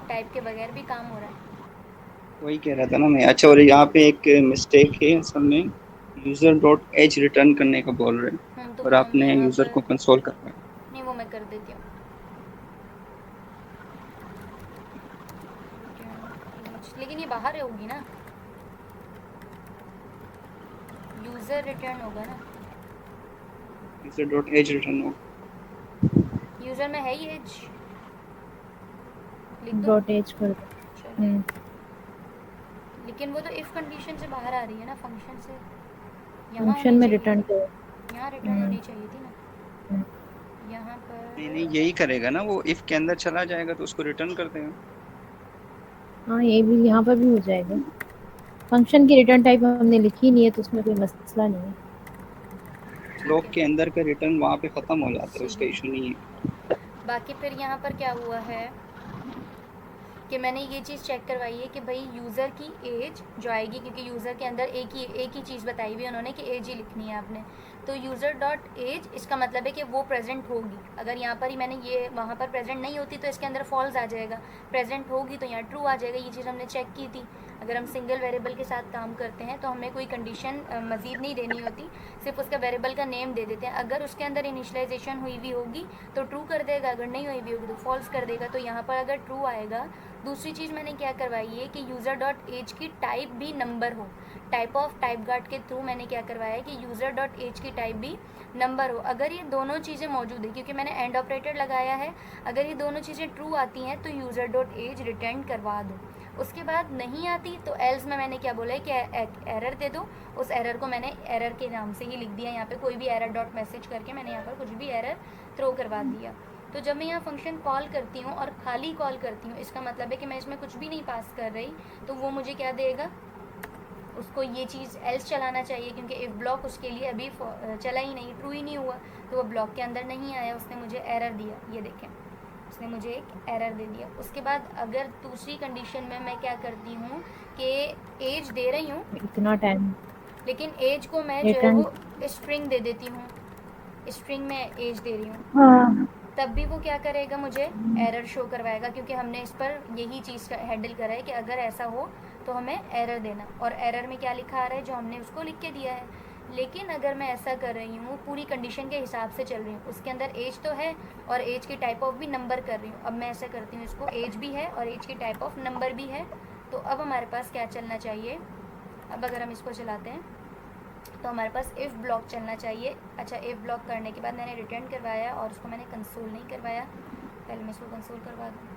टाइप के बगैर भी काम हो रहा है। वही कह रहा था ना मैं। अच्छा, और यहाँ पे एक मिस्टेक है असल में, यूजर डॉट एज रिटर्न करने का बोल रहे हैं तो और वो हम आपने यहाँ यूजर पर, को कंसोल करना है। नहीं वो मैं कर देती हूँ। लेकिन ये बाहर होगी ना, यूज़र रिटर्न होगा ना, यूजर डॉट एज रिटर्न हो। यूज़र में है ही एज, लिख दो। डॉट एज कर दो। चलो, लेकिन वो तो इफ़ कंडीशन से बाहर आ रही है ना, फंक्शन से यहाँ फंक्शन होनी में चाहिए रिटर्न थी, करो। यहाँ रिटर्न होनी चाहिए थी ना, यहाँ नहीं पर नहीं यही करेगा ना वो, इफ के अंदर चला जाएगा तो उसको रिटर्न कर देगा। हाँ ये भी यहाँ पर भी हो जाएगा। फंक्शन की रिटर्न टाइप हमने लिखी नहीं है तो उसमें कोई मसला नहीं है। ब्लॉक ठीक के है, अंदर का रिटर्न वहाँ पे खत्म हो जाता है, उसका सही इशू नहीं है। है। बाकी फिर यहाँ पर क्या हुआ है कि मैंने ये चीज़ चेक करवाई है कि भाई यूज़र की एज जो आएगी, क्योंकि यूज़र के अंदर एक ही चीज़ बताई हुई है उन्होंने कि एज ही लिखनी है आपने। तो यूज़र डॉट एज, इसका मतलब है कि वो प्रेजेंट होगी। अगर यहाँ पर ही मैंने ये वहाँ पर प्रेजेंट नहीं होती तो इसके अंदर फॉल्स आ जाएगा, प्रेजेंट होगी तो यहाँ ट्रू आ जाएगा। ये चीज़ हमने चेक की थी। अगर हम सिंगल वेरिएबल के साथ काम करते हैं तो हमें कोई कंडीशन मज़ीद नहीं देनी होती, सिर्फ उसका वेरिएबल का नेम दे देते हैं। अगर उसके अंदर इनिशियलाइजेशन हुई हुई होगी तो ट्रू कर देगा, अगर नहीं हुई हुई होगी तो फॉल्स कर देगा। तो यहाँ पर अगर ट्रू आएगा। दूसरी चीज़ मैंने क्या करवाई है कि यूज़र डॉट एज की टाइप भी नंबर हो। टाइप ऑफ टाइप गार्ड के थ्रू मैंने क्या करवाया है कि यूज़र डॉट एज की टाइप भी नंबर हो। अगर ये दोनों चीज़ें मौजूद है, क्योंकि मैंने एंड ऑपरेटर लगाया है, अगर ये दोनों चीज़ें ट्रू आती हैं तो यूज़र डॉट एज रिटर्न करवा दो। उसके बाद नहीं आती तो एल्स में मैंने क्या बोला है कि एरर दे दो। उस एरर को मैंने एरर के नाम से ही लिख दिया यहाँ पे, कोई भी एरर डॉट मैसेज करके मैंने यहाँ पर कुछ भी एरर थ्रो करवा दिया। तो जब मैं यहाँ फंक्शन कॉल करती हूँ और खाली कॉल करती हूँ, इसका मतलब है कि मैं इसमें कुछ भी नहीं पास कर रही, तो वो मुझे क्या देगा, उसको ये चीज़ एल्स चलाना चाहिए, क्योंकि इफ ब्लॉक उसके लिए अभी चला ही नहीं, ट्रू ही नहीं हुआ, तो वो ब्लॉक के अंदर नहीं आया, उसने मुझे एरर दिया। ये देखें, उसने मुझे एक एरर दे दिया। उसके बाद अगर दूसरी कंडीशन में मैं क्या करती हूँ कि एज दे रही हूँ, इतना टाइम लेकिन एज को मैं जो है रिटर्न। वो स्ट्रिंग दे देती हूँ, स्ट्रिंग में एज दे रही हूँ, हाँ तब भी वो क्या करेगा, मुझे एरर शो करवाएगा, क्योंकि हमने इस पर यही चीज़ हैंडल करा है कि अगर ऐसा हो तो हमें एरर देना। और एरर में क्या लिखा आ रहा है, जो हमने उसको लिख के दिया है। लेकिन अगर मैं ऐसा कर रही हूँ, पूरी कंडीशन के हिसाब से चल रही हूँ, उसके अंदर एज तो है और एज की टाइप ऑफ भी नंबर कर रही हूँ। अब मैं ऐसा करती हूँ, इसको एज भी है और एज की टाइप ऑफ नंबर भी है, तो अब हमारे पास क्या चलना चाहिए। अब अगर हम इसको चलाते हैं तो हमारे पास इफ़ ब्लॉक चलना चाहिए। अच्छा, इफ़ ब्लॉक करने के बाद मैंने रिटर्न करवाया और उसको मैंने कंसोल नहीं करवाया, पहले मैं इसको कंसोल करवा दूँ।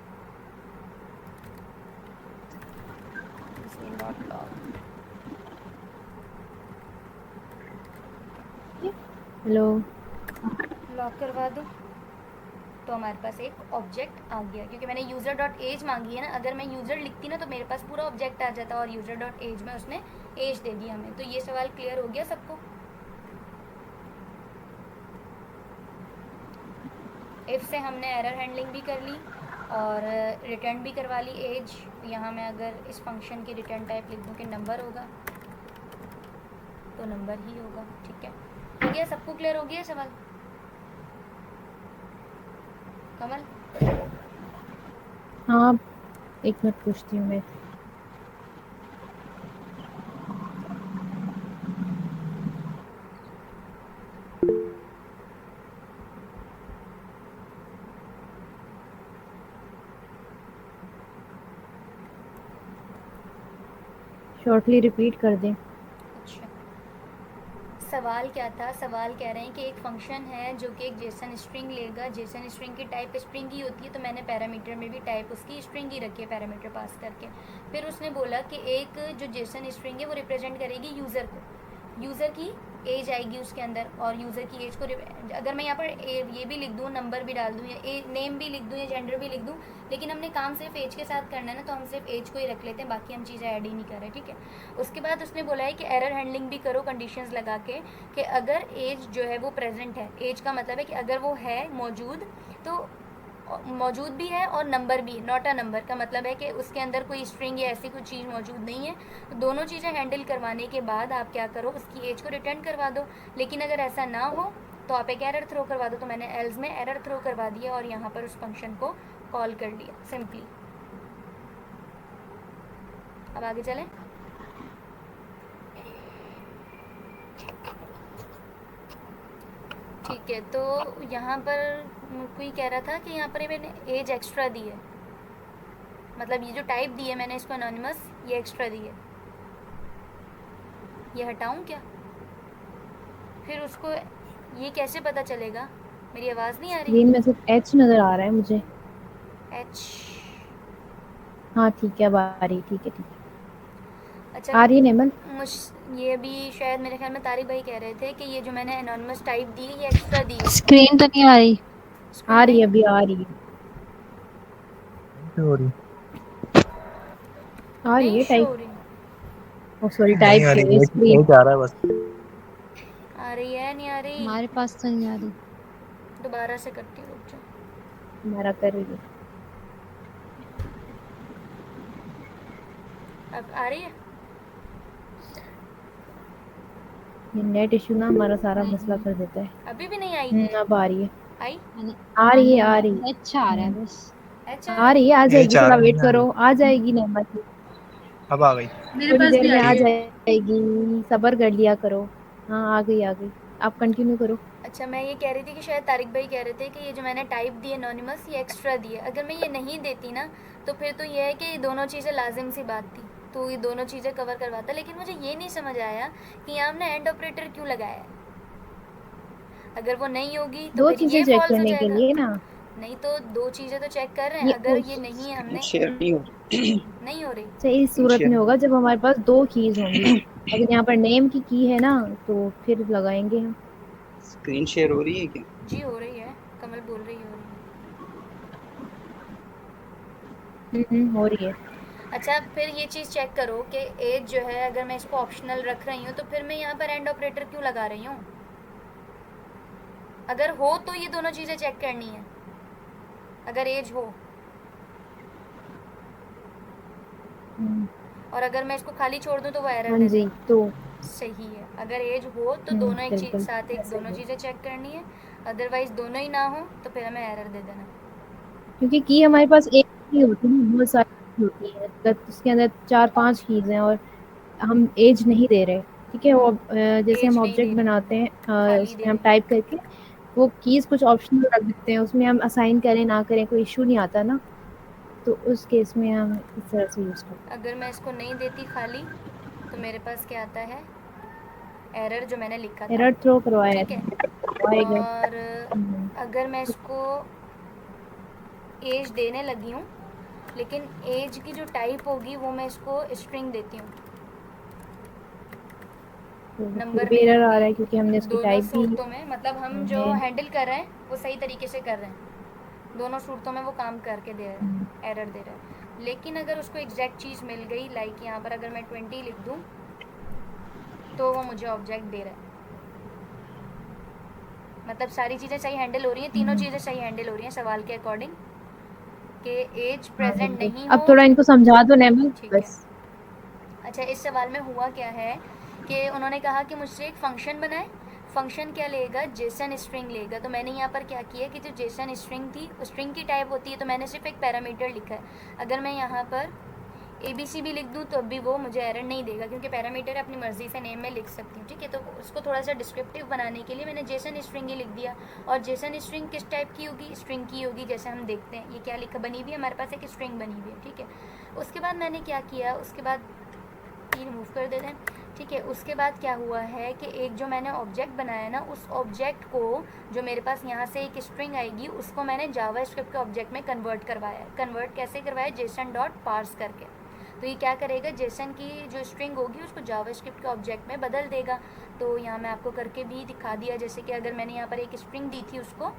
हेलो। लॉक करवा दूँ तो हमारे पास एक ऑब्जेक्ट आ गया, क्योंकि मैंने यूज़र डॉट एज मांगी है ना। अगर मैं यूज़र लिखती ना तो मेरे पास पूरा ऑब्जेक्ट आ जाता, और यूज़र डॉट एज में उसने एज दे दी हमें। तो ये सवाल क्लियर हो गया सबको। इफ़ से हमने एरर हैंडलिंग भी कर ली और रिटर्न भी करवा ली एज। यहाँ मैं अगर इस फंक्शन की रिटर्न टाइप लिख दूँ कि नंबर होगा तो नंबर ही होगा। ठीक है, हो गया, सबको क्लियर हो गया सवाल। कमल, हाँ एक मिनट पूछती हूँ मैं। शॉर्टली रिपीट कर दें। अच्छा, सवाल क्या था। सवाल कह रहे हैं कि एक फंक्शन है जो कि एक जेसन स्ट्रिंग लेगा। जेसन स्ट्रिंग की टाइप स्ट्रिंग ही होती है, तो मैंने पैरामीटर में भी टाइप उसकी स्ट्रिंग ही रखी है, पैरामीटर पास करके। फिर उसने बोला कि एक जो जेसन स्ट्रिंग है वो रिप्रेजेंट करेगी यूज़र को, यूज़र की एज आएगी उसके अंदर, और यूज़र की एज को अगर मैं यहाँ पर ये भी लिख दूँ, नंबर भी डाल दूँ, या नेम भी लिख दूँ, या जेंडर भी लिख दूँ, लेकिन हमने काम सिर्फ एज के साथ करना है ना, तो हम सिर्फ एज को ही रख लेते हैं, बाकी हम चीज़ें ऐड ही नहीं कर रहे। ठीक है, उसके बाद उसने बोला है कि एरर हैंडलिंग भी करो कंडीशंस लगा के, कि अगर एज जो है वो प्रेजेंट है, एज का मतलब है कि अगर वो है मौजूद, तो मौजूद भी है और नंबर भी, नॉट अ नंबर का मतलब है कि उसके अंदर कोई स्ट्रिंग या ऐसी कोई चीज़ मौजूद नहीं है। तो दोनों चीज़ें हैंडल करवाने के बाद आप क्या करो, उसकी एज को रिटर्न करवा दो। लेकिन अगर ऐसा ना हो तो आप एक एरर थ्रो करवा दो। तो मैंने एल्स में एरर थ्रो करवा दिया और यहाँ पर उस फंक्शन को कॉल कर लिया सिंपली। अब आगे चलें। ठीक है, तो यहाँ पर कोई कह रहा था कि यहाँ पर मैंने एज एक्स्ट्रा दी है, मतलब ये जो टाइप दी है मैंने इसको अनोनिमस, ये एक्स्ट्रा दी है, ये हटाऊँ क्या? फिर उसको ये कैसे पता चलेगा? मेरी आवाज़ नहीं आ रही? स्क्रीन में सिर्फ एच नज़र आ रहा है मुझे। एच, हाँ ठीक है, अब आ रही। ठीक है ठीक है, अच्छा। आ रही है नेमल। ये भी शायद मेरे ख्याल में तारिक भाई कह रहे थे कि ये जो मैंने एनोनिमस टाइप दी है ये एक्स्ट्रा दी है। स्क्रीन तो नहीं आ रही। आ रही है, अभी आ रही है, क्यों हो रही? आ रही नहीं है शो टाइप। हो रही। ओ सॉरी, नहीं टाइप आ के रही, स्क्रीन। एक आ रहा है बस। आ रही है नहीं आ रही? हमारे पास तो नहीं आ रही। दोबारा से करती हूँ, रुक जाओ। हमारा कर रही है। अब आ रही है? ये नेट इशू ना हमारा सारा मसला नहीं, कर देता है। अभी भी नहीं आई? अब आ रही है, आई? आ रही है, आ रही है। अच्छा आ रहा है बस। अच्छा आ रही है, आ जाएगी, एच आ थोड़ा रहा है, वेट नहीं आ करो, रही। आ जाएगी नेमत। अब आ गई। मेरे थोड़ी पास देर भी में आ आ रही है। जाएगी, सब्र कर लिया करो। हाँ, आ गई आ गई। आप कंटिन्यू करो। अच्छा, मैं ये कह रही थी कि शायद तारिक भाई कह रहे थे कि ये जो मैंने टाइप दी एनोनिमस, ये एक्स्ट्रा दी है। अगर मैं ये नहीं देती ना, तो फिर तो ये है कि ये दोनों चीज़ें लाजिम सी बात थी, तो ये दोनों चीज़ें कवर करवाता। लेकिन मुझे ये नहीं समझ आया कि यहाँ हमने एंड ऑपरेटर क्यों लगाया है। अगर वो नहीं होगी तो दो फिर चीजें ये चेक फॉल्स हो करने के जाएगा। लिए ना, नहीं तो दो चीज़ें तो चेक कर रहे हैं, ये अगर ये उस नहीं है हमने शेयर नहीं हो रही। नहीं हो रही। सही सूरत शेयर में होगा जब हमारे पास दो कीज होंगी। अगर यहाँ पर नेम की की है ना, तो फिर लगाएंगे हम। स्क्रीन शेयर हो रही है क्या? जी हो रही है, कमल बोल रही हो रही है। हो रही है। अच्छा, फिर ये चीज़ चेक करो कि एज जो है, अगर मैं इसको ऑप्शनल रख रही हूँ तो फिर मैं यहाँ पर एंड ऑपरेटर क्यों लगा रही हूँ? अगर हो तो ये दोनों चीज़ें चेक करनी है, अगर एज हो। हम्म, और अगर मैं इसको खाली छोड़ दूँ तो वो एरर हाँ दे जी, देगा। तो सही है, अगर एज हो तो दोनों एक चीज़ बिल्कुल साथ, एक ऐसा दोनों ही है। चीज़ें चेक करनी है। अदरवाइज दोनों ही ना हो तो फिर हमें एरर दे देना। क्योंकि की हमारे पास एक ही होती है, बहुत सारी होती है, उसके अंदर 4-5 कीज हैं और हम एज नहीं दे रहे। ठीक है, वो जैसे एज हम नहीं दे ऑब्जेक्ट रही, बनाते हैं, खाली दे उसमें हम रही। टाइप करके वो कीज कुछ ऑप्शनल रख देते हैं, उसमें हम असाइन करें ना करें कोई इशू नहीं आता ना, तो उस केस में हम इस तरह से यूज करते अगर मैं इसको नहीं देती खाली तो मेरे पास क्या आता है? एरर जो मैंने लिखा हैं। था। एरर थ्रो करवाया ठीक है। आएगा। और अगर मैं इसको एज देने लगी हूँ, लेकिन एज की जो टाइप होगी वो मैं इसको स्ट्रिंग देती हूँ, तो फिर नंबर भी नहीं एरर आ रहा है क्योंकि हमने होगी। उसकी दोनों टाइप भी सूरतों में मतलब हम जो है। हैंडल कर रहे हैं वो सही तरीके से कर रहे हैं, दोनों सूरतों में वो काम करके दे रहे हैं, एरर दे रहे हैं। लेकिन अगर उसको एग्जैक्ट चीज़ मिल गई, लाइक यहाँ पर अगर मैं 20 लिख दूँ तो वो मुझे ऑब्जेक्ट दे रहा है। मतलब सारी चीज़ें सही हैंडल हो रही हैं, तीनों चीज़ें सही हैंडल हो रही हैं सवाल के अकॉर्डिंग, कि एज हाँ प्रेजेंट बिल्कुल, नहीं अब हो। थोड़ा इनको समझा दो नेमल ठीक है। बस। अच्छा, इस सवाल में हुआ क्या है कि उन्होंने कहा कि मुझसे एक फ़ंक्शन बनाए। फ़ंक्शन क्या लेगा? जेसन स्ट्रिंग लेगा। तो मैंने यहाँ पर क्या किया कि जो जेसन स्ट्रिंग थी, उस स्ट्रिंग की टाइप होती है, तो मैंने सिर्फ एक पैरामीटर लिखा है। अगर मैं यहाँ पर ABC भी लिख दूँ तो भी वो मुझे एरर नहीं देगा, क्योंकि पैरामीटर अपनी मर्ज़ी से नेम में लिख सकती हूँ। ठीक है, तो उसको थोड़ा सा डिस्क्रिप्टिव बनाने के लिए मैंने जेसन स्ट्रिंग ही लिख दिया। और जेसन स्ट्रिंग किस टाइप की होगी? स्ट्रिंग की होगी। जैसे हम देखते हैं ये क्या लिखा बनी हुई है, हमारे पास एक स्ट्रिंग बनी हुई है। ठीक है, उसके बाद मैंने क्या किया, उसके बाद रिमूव कर देते हैं। ठीक है, उसके बाद क्या हुआ है कि एक जो मैंने ऑब्जेक्ट बनाया ना, उस ऑब्जेक्ट को, जो मेरे पास यहाँ से एक स्ट्रिंग आएगी, उसको मैंने जावा स्क्रिप्ट के ऑब्जेक्ट में कन्वर्ट करवाया। कन्वर्ट कैसे करवाया? जेसन डॉट पार्स करके। तो ये क्या करेगा? जेसन की जो स्ट्रिंग होगी उसको जावा स्क्रिप्ट के ऑब्जेक्ट में बदल देगा। तो यहाँ मैं आपको करके भी दिखा दिया, जैसे कि अगर मैंने यहाँ पर एक स्ट्रिंग दी थी उसको,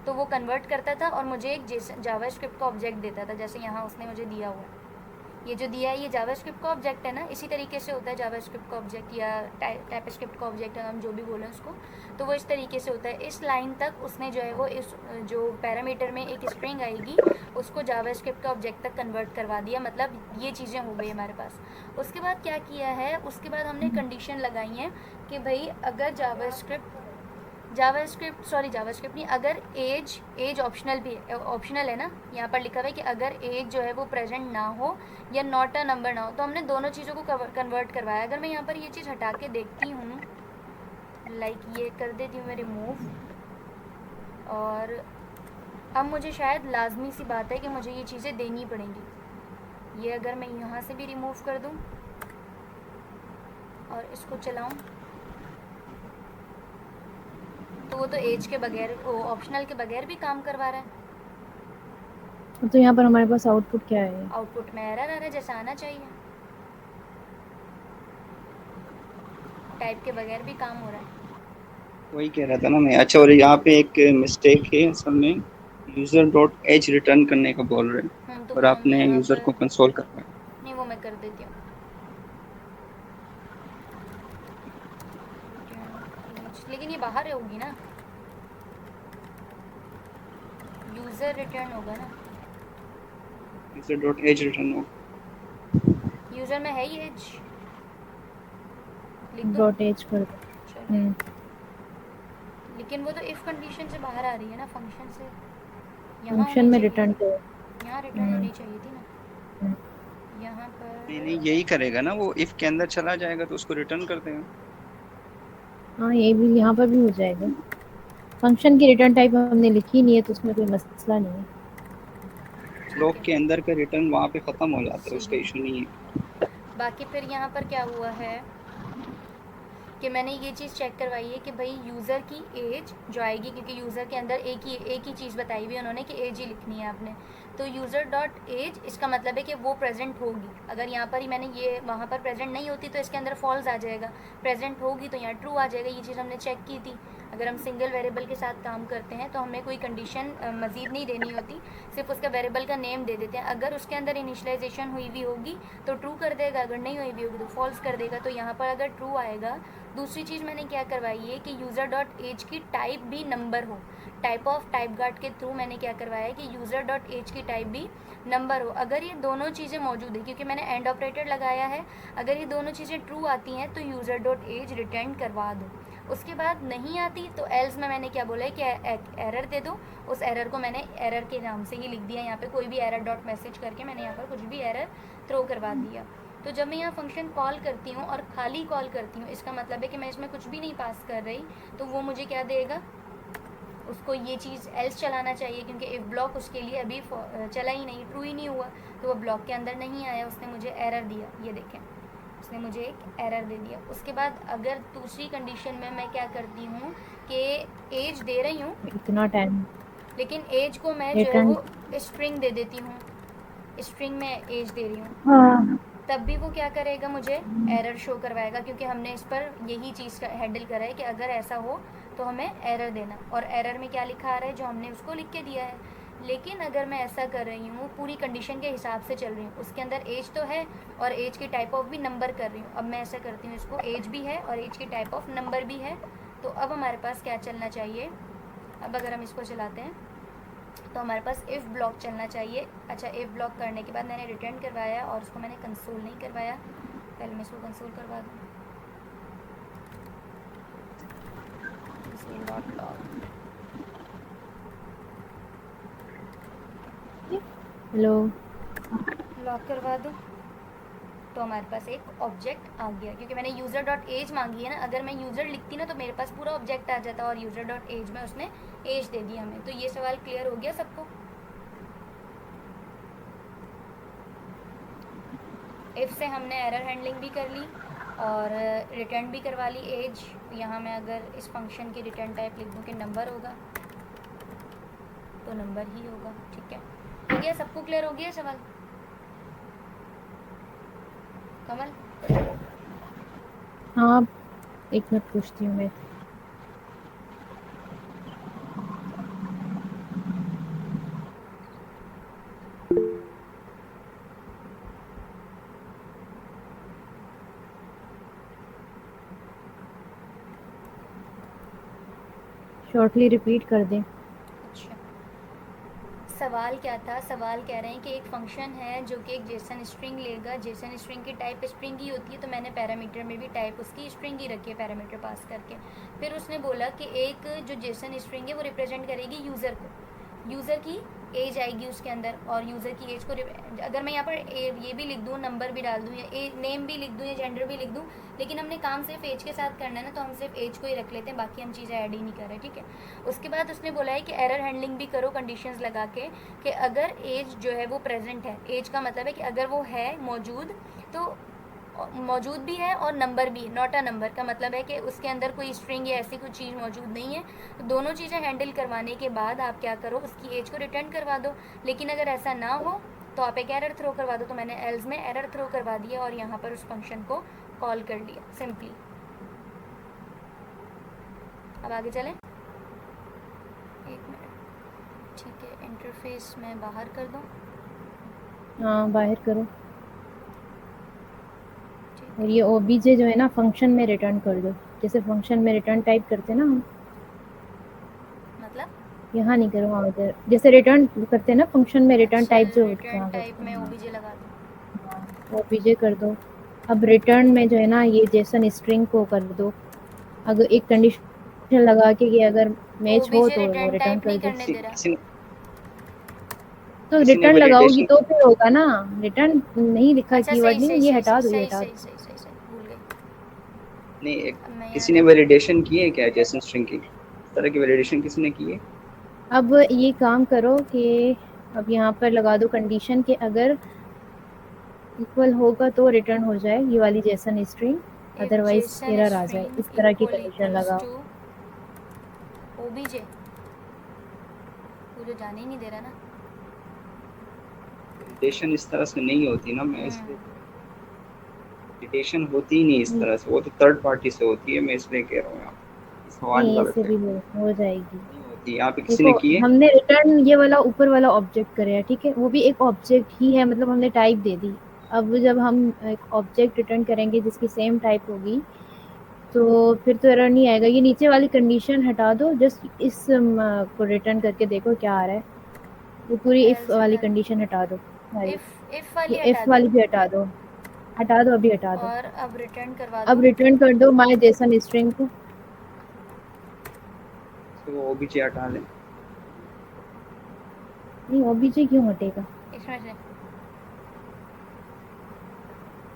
तो वो कन्वर्ट करता था और मुझे एक जेसन जावा स्क्रिप्ट का ऑब्जेक्ट देता था, जैसे यहाँ उसने मुझे दिया हुआ है। ये जो दिया है ये जावास्क्रिप्ट का ऑब्जेक्ट है ना, इसी तरीके से होता है जावास्क्रिप्ट का ऑब्जेक्ट, या टाइपस्क्रिप्ट का ऑब्जेक्ट है, हम जो भी बोलें उसको, तो वो इस तरीके से होता है। इस लाइन तक उसने जो है वो इस जो पैरामीटर में एक स्ट्रिंग आएगी उसको जावास्क्रिप्ट का ऑब्जेक्ट तक कन्वर्ट करवा दिया। मतलब ये चीज़ें हो गई हमारे पास। उसके बाद क्या किया है? उसके बाद हमने कंडीशन लगाई है कि भाई अगर जावास्क्रिप्ट नहीं, अगर एज ऑप्शनल भी है, ऑप्शनल है ना, यहाँ पर लिखा हुआ है कि अगर एज जो है वो प्रेजेंट ना हो या नॉट अ नंबर ना हो, तो हमने दोनों चीज़ों को कन्वर्ट करवाया। अगर मैं यहाँ पर ये चीज़ हटा के देखती हूँ, लाइक ये कर देती हूँ मैं रिमूव, और अब मुझे शायद लाजमी सी बात है कि मुझे ये चीज़ें देनी पड़ेंगी। ये अगर मैं यहाँ से भी रिमूव कर दूँ और इसको चलाऊँ, तो वो तो एज के बगैर, ऑप्शनल के बगैर भी काम करवा रहा है। तो यहाँ पर हमारे पास आउटपुट क्या है? आउटपुट में एरर आ रहा है, जैसा आना चाहिए। टाइप के बगैर भी काम हो रहा है। वही कह रहा था ना मैं। अच्छा, और यहाँ पे एक मिस्टेक है असल में, यूजर डॉट एज रिटर्न करने का बोल रहे हैं तो और हम आपने यहाँ यूजर पर को कंसोल करना है। नहीं, वो मैं कर देती हूँ। लेकिन ये बाहर होगी ना, यूज़र रिटर्न होगा ना, यूजर डॉट एज रिटर्न हो। यूज़र में है ही एज, लिख दूँ? डॉट एज कर दो। चलो, लेकिन वो तो इफ़ कंडीशन से बाहर आ रही है ना, फंक्शन से यहाँ फंक्शन होनी में चाहिए, रिटर्न करो। यहाँ रिटर्न होनी चाहिए थी ना, हम्म, यहाँ नहीं पर। नहीं, यही करेगा ना वो, इफ के अंदर चला जाएगा तो उसको रिटर्न कर देगा। हाँ ये भी यहाँ पर भी हो जाएगा। फंक्शन की रिटर्न टाइप हमने लिखी नहीं है तो उसमें कोई मसला नहीं है। ठीक ब्लॉक है, के अंदर का रिटर्न वहाँ पे खत्म हो जाता है, सही उसका है। इशू नहीं है। बाकी फिर यहाँ पर क्या हुआ है कि मैंने ये चीज़ चेक करवाई है कि भाई यूज़र की एज जो आएगी, क्योंकि यूज़र के अंदर एक ही चीज़ बताई हुई है उन्होंने कि एज ही लिखनी है आपने, तो यूज़र डॉट एज इसका मतलब है कि वो प्रेजेंट होगी। अगर यहाँ पर ही मैंने ये वहाँ पर प्रेजेंट नहीं होती तो इसके अंदर फॉल्स आ जाएगा, प्रेजेंट होगी तो यहाँ ट्रू आ जाएगा। ये चीज़ हमने चेक की थी। अगर हम सिंगल वेरिएबल के साथ काम करते हैं तो हमें कोई कंडीशन मज़ीद नहीं देनी होती, सिर्फ उसका वेरिएबल का नेम दे देते हैं। अगर उसके अंदर इनिशलाइजेशन हुई हुई होगी तो ट्रू कर देगा, अगर नहीं हुई हुई होगी तो फॉल्स कर देगा। तो यहाँ पर अगर ट्रू आएगा। दूसरी चीज़ मैंने क्या करवाई है कि यूज़र डॉट एज की टाइप भी नंबर हो। टाइप ऑफ टाइप गार्ड के थ्रू मैंने क्या करवाया है कि यूज़र डॉट एज की टाइप भी नंबर हो। अगर ये दोनों चीज़ें मौजूद है, क्योंकि मैंने एंड ऑपरेटर लगाया है, अगर ये दोनों चीज़ें ट्रू आती हैं तो यूज़र डॉट एज रिटर्न करवा दो। उसके बाद नहीं आती तो एल्स में मैंने क्या बोला है कि एरर दे दो। उस एरर को मैंने एरर के नाम से ही लिख दिया यहाँ पे, कोई भी एरर डॉट मैसेज करके मैंने यहाँ पर कुछ भी एरर थ्रो करवा दिया। तो जब मैं यहाँ फंक्शन कॉल करती हूँ और खाली कॉल करती हूँ, इसका मतलब है कि मैं इसमें कुछ भी नहीं पास कर रही, तो वो मुझे क्या देगा, उसको ये चीज़ एल्स चलाना चाहिए, क्योंकि इफ ब्लॉक उसके लिए अभी चला ही नहीं, ट्रू ही नहीं हुआ, तो वो ब्लॉक के अंदर नहीं आया, उसने मुझे एरर दिया। ये देखें, उसने मुझे एक एरर दे दिया। उसके बाद अगर दूसरी कंडीशन में मैं क्या करती हूँ कि एज दे रही हूँ, इतना टाइम लेकिन एज को मैं जो है रिटर्न। वो स्ट्रिंग दे देती हूँ, स्ट्रिंग में एज दे रही हूँ, हाँ तब भी वो क्या करेगा, मुझे एरर शो करवाएगा, क्योंकि हमने इस पर यही चीज़ हैंडल करा है कि अगर ऐसा हो तो हमें एरर देना। और एरर में क्या लिखा आ रहा है, जो हमने उसको लिख के दिया है। लेकिन अगर मैं ऐसा कर रही हूँ, पूरी कंडीशन के हिसाब से चल रही हूँ, उसके अंदर एज तो है और एज की टाइप ऑफ भी नंबर कर रही हूँ। अब मैं ऐसा करती हूँ, इसको एज भी है और एज की टाइप ऑफ नंबर भी है, तो अब हमारे पास क्या चलना चाहिए। अब अगर हम इसको चलाते हैं तो हमारे पास इफ़ ब्लॉक चलना चाहिए। अच्छा, इफ़ ब्लॉक करने के बाद मैंने रिटर्न करवाया और उसको मैंने कंसोल नहीं करवाया, पहले मैं इसको कंसोल करवा दूँ। Console dot log, hello. Lock करवा दूँ तो हमारे पास एक ऑब्जेक्ट आ गया, क्योंकि मैंने यूज़र डॉट एज मांगी है ना। अगर मैं यूज़र लिखती ना तो मेरे पास पूरा ऑब्जेक्ट आ जाता, और यूज़र डॉट एज में उसने एज दे दिया हमें। तो ये सवाल क्लियर हो गया सबको। इफ़ से हमने एरर हैंडलिंग भी कर ली और रिटर्न भी करवा ली एज। यहाँ मैं अगर इस फंक्शन की रिटर्न टाइप लिख दूँ कि नंबर होगा तो नंबर ही होगा। ठीक है, हो गया, सबको क्लियर हो गया सवाल। कमल, हाँ एक मिनट पूछती हूँ मैं। शॉर्टली रिपीट कर दें। अच्छा, सवाल क्या था। सवाल कह रहे हैं कि एक फंक्शन है जो कि एक जेसन स्ट्रिंग लेगा। जेसन स्ट्रिंग की टाइप स्ट्रिंग ही होती है, तो मैंने पैरामीटर में भी टाइप उसकी स्ट्रिंग ही रखी है पैरामीटर पास करके। फिर उसने बोला कि एक जो जेसन स्ट्रिंग है वो रिप्रेजेंट करेगी यूज़र को, यूज़र की एज आएगी उसके अंदर, और यूज़र की एज को अगर मैं यहाँ पर ये भी लिख दूँ, नंबर भी डाल दूँ, या नेम भी लिख दूँ, या जेंडर भी लिख दूँ, लेकिन हमने काम सिर्फ एज के साथ करना है ना, तो हम सिर्फ एज को ही रख लेते हैं, बाकी हम चीज़ें ऐड ही नहीं कर रहे। ठीक है, उसके बाद उसने बोला है कि एरर हैंडलिंग भी करो कंडीशंस लगा के, कि अगर एज जो है वो प्रेजेंट है, एज का मतलब है कि अगर वो है मौजूद, तो मौजूद भी है और नंबर भी, नॉट अ नंबर का मतलब है कि उसके अंदर कोई स्ट्रिंग या ऐसी कोई चीज़ मौजूद नहीं है। तो दोनों चीज़ें हैंडल करवाने के बाद आप क्या करो, उसकी एज को रिटर्न करवा दो। लेकिन अगर ऐसा ना हो तो आप एक एरर थ्रो करवा दो। तो मैंने एल्स में एरर थ्रो करवा दिया और यहाँ पर उस फंक्शन को कॉल कर लिया सिंपली। अब आगे चलें, एक मिनट। ठीक है, इंटरफेस में बाहर कर दूँ? हाँ बाहर करो। ठीक और है। ये ओबीजे जो है ना फंक्शन में रिटर्न कर दो, जैसे फंक्शन में रिटर्न टाइप करते हैं ना हम, मतलब यहाँ नहीं करो, वहाँ उधर जैसे रिटर्न करते हैं ना फंक्शन में रिटर्न अच्छा, टाइप जो रिटर्न जहाँ टाइप करते में हैं, ओबीजे लगा दूँ। हाँ ओबीजे कर दो। अब रिटर्न में जो है ना ये जेसन स्ट्रिंग को कर दो, अगर एक कंडीशन लगा के कि अगर मैच हो ओबीजे तो वो रिटर्न रिटर्न टाइप कर नहीं दो। करने दे रहा। तो किसी ने रिटर्न लगाओगी वैलिडेशन तो फिर होगा ना, रिटर्न नहीं लिखा अच्छा कीवर्ड सही नहीं, सही ये सही हटा सही दो, ये सही हटा सही दो। सही सही सही भूल गई। नहीं अब मैं किसी याद ने आ वैलिडेशन की है क्या जेसन स्ट्रिंग की? इस तरह की वैलिडेशन किसी ने की है? अब ये काम करो कि अब यहाँ पर लगा दो कंडीशन कि अगर इक्वल होगा तो रिटर्न हो जाए ये वाली JSON string, if otherwise JSON error आ जाए, इस स्ट्रिंग तरह की इक्वल कंडीशन इक्वल्स लगाओ। टू ओबीजे, वो जो जाने ही नहीं दे रहा ना। वैलिडेशन इस तरह से नहीं होती ना, मैं इसलिए हम्म, वैलिडेशन होती ही नहीं इस तरह से, वो तो थर्ड पार्टी से होती है, मैं इसलिए कह रहा हूँ यहाँ पे। सवाल नहीं गलत ऐसे है, भी हो जाएगी। नहीं होती यहाँ पे। किसी देखो ने की है? हमने रिटर्न ये वाला ऊपर वाला ऑब्जेक्ट करे है, ठीक है, वो भी एक ऑब्जेक्ट ही है, मतलब हमने टाइप दे दी। अब जब हम एक ऑब्जेक्ट रिटर्न करेंगे जिसकी सेम टाइप होगी तो फिर तो एरर नहीं आएगा। ये नीचे वाली कंडीशन हटा दो, जस्ट इस को रिटर्न करके देखो क्या आ रहा है। ये पूरी इफ एल्स वाली हटा दूँ? कंडीशन हटा दो सारी, इफ ये वाली हटा इफ दूँ वाली भी हटा दो, हटा दो, अभी हटा दो। और अब रिटर्न करवा अब दूँ? रिटर्न कर दो माय जेसन स्ट्रिंग को। तो वो ओबीजे हटा लें। नहीं ओबीजे क्यों हटेगा? इसमें से,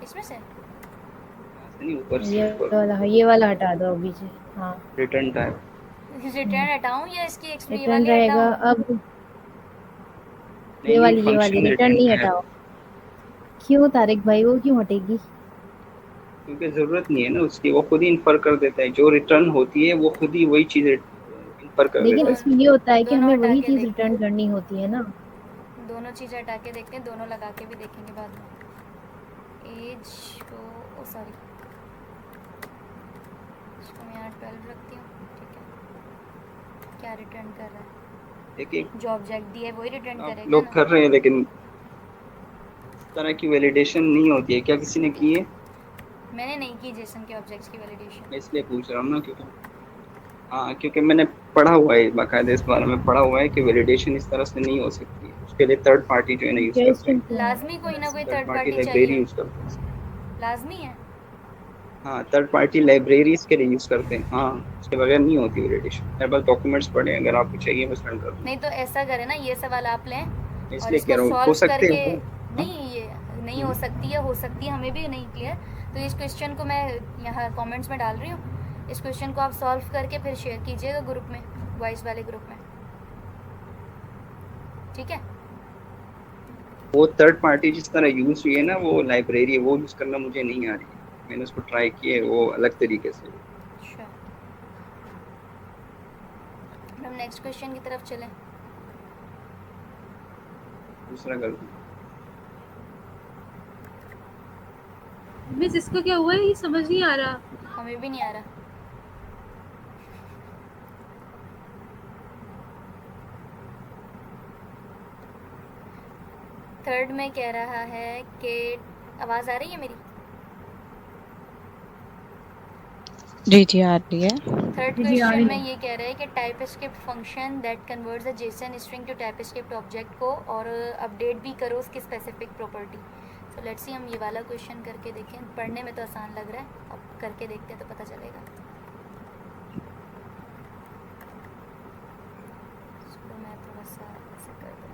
इसमें से यहाँ से नहीं, ऊपर से, ऊपर ये वाला हटा दो ओबीजे। हाँ रिटर्न टाइप। रिटर्न हटाऊँ या इसकी ये रिटर्न वाली रहेगा। हटाऊँ? अब नहीं नहीं, ये वाली फंक्शन रिटर्न रिटर्न नहीं टाइप, हटाओ। क्यों तारिक भाई, वो क्यों हटेगी? क्योंकि जरूरत नहीं है ना उसकी, वो खुद ही इन्फर कर देता है, जो रिटर्न होती है वो खुद ही वही चीज इन्फर कर लेकिन देता है। इसमें ये होता है कि दोनों हमें हटा वही के चीज देखते रिटर्न हैं, करनी होती है ना। दोनों चीज़ें हटा के देखते हैं, दोनों लगा के भी देखेंगे बाद में। एज को, ओ सॉरी, इसको मैं यहाँ 12 रखती हूँ, ठीक है। क्या रिटर्न कर रहा है? देखिए जो ऑब्जेक्ट दिया है वही रिटर्न आप करेगा लोग ना। कर रहे हैं, लेकिन इस तरह की वैलिडेशन नहीं होती है। क्या किसी ने की है? मैंने नहीं की जेसन के ऑब्जेक्ट्स की वैलिडेशन। मैं इसलिए पूछ रहा हूँ ना, क्योंकि हाँ, क्योंकि मैंने पढ़ा हुआ है, बाकायदा इस बारे में पढ़ा हुआ है कि वैलिडेशन इस तरह से नहीं हो सकती है, उसके लिए थर्ड पार्टी जो है ना यूज करते क्वेश्चन हैं, क्यों है लाजमी कोई ना कोई third third party party library चाहिए, यूज करते हैं। लाजमी है। हाँ, थर्ड पार्टी लाइब्रेरीज के लिए यूज करते हैं, हाँ, उसके बगैर नहीं होती वैलिडेशन। मेरे पास डॉक्यूमेंट्स पड़े हैं, अगर आपको चाहिए मैं सेंड कर दूँ। नहीं तो ऐसा करें ना, ये सवाल आप लें मैं और इसलिए कह इसको रहा हूँ हो सॉल्व सकते करके, हो। हाँ? नहीं ये नहीं हो सकती है, हो सकती है, हमें भी नहीं क्लियर। तो इस क्वेश्चन को मैं यहाँ कमेंट्स में डाल रही हूँ, इस क्वेश्चन को आप सॉल्व करके फिर शेयर कीजिएगा ग्रुप में, वॉइस वाले ग्रुप में, ठीक है। वो थर्ड पार्टी जिस तरह यूज हुई है ना, वो लाइब्रेरी, वो यूज करना मुझे नहीं आ रही है। मैंने उसको ट्राई किया है, वो अलग तरीके से। अच्छा, हम नेक्स्ट क्वेश्चन की तरफ चलें। दूसरा कर दूँ? मिस इसको क्या हुआ है, ये समझ नहीं आ रहा। हमें भी नहीं आ रहा। थर्ड में कह रहा है कि, आवाज़ आ रही है मेरी? जी जी आ रही है। थर्ड जी आ रही क्वेश्चन में है। ये कह रहा है कि TypeScript function that converts a JSON string to TypeScript object को और अपडेट भी करो उसकी specific property. So let's see, हम ये वाला क्वेश्चन करके देखें। पढ़ने में तो आसान लग रहा है, अब करके देखते हैं तो पता चलेगा। इसको मैं थोड़ा सा ऐसे कर दूँ।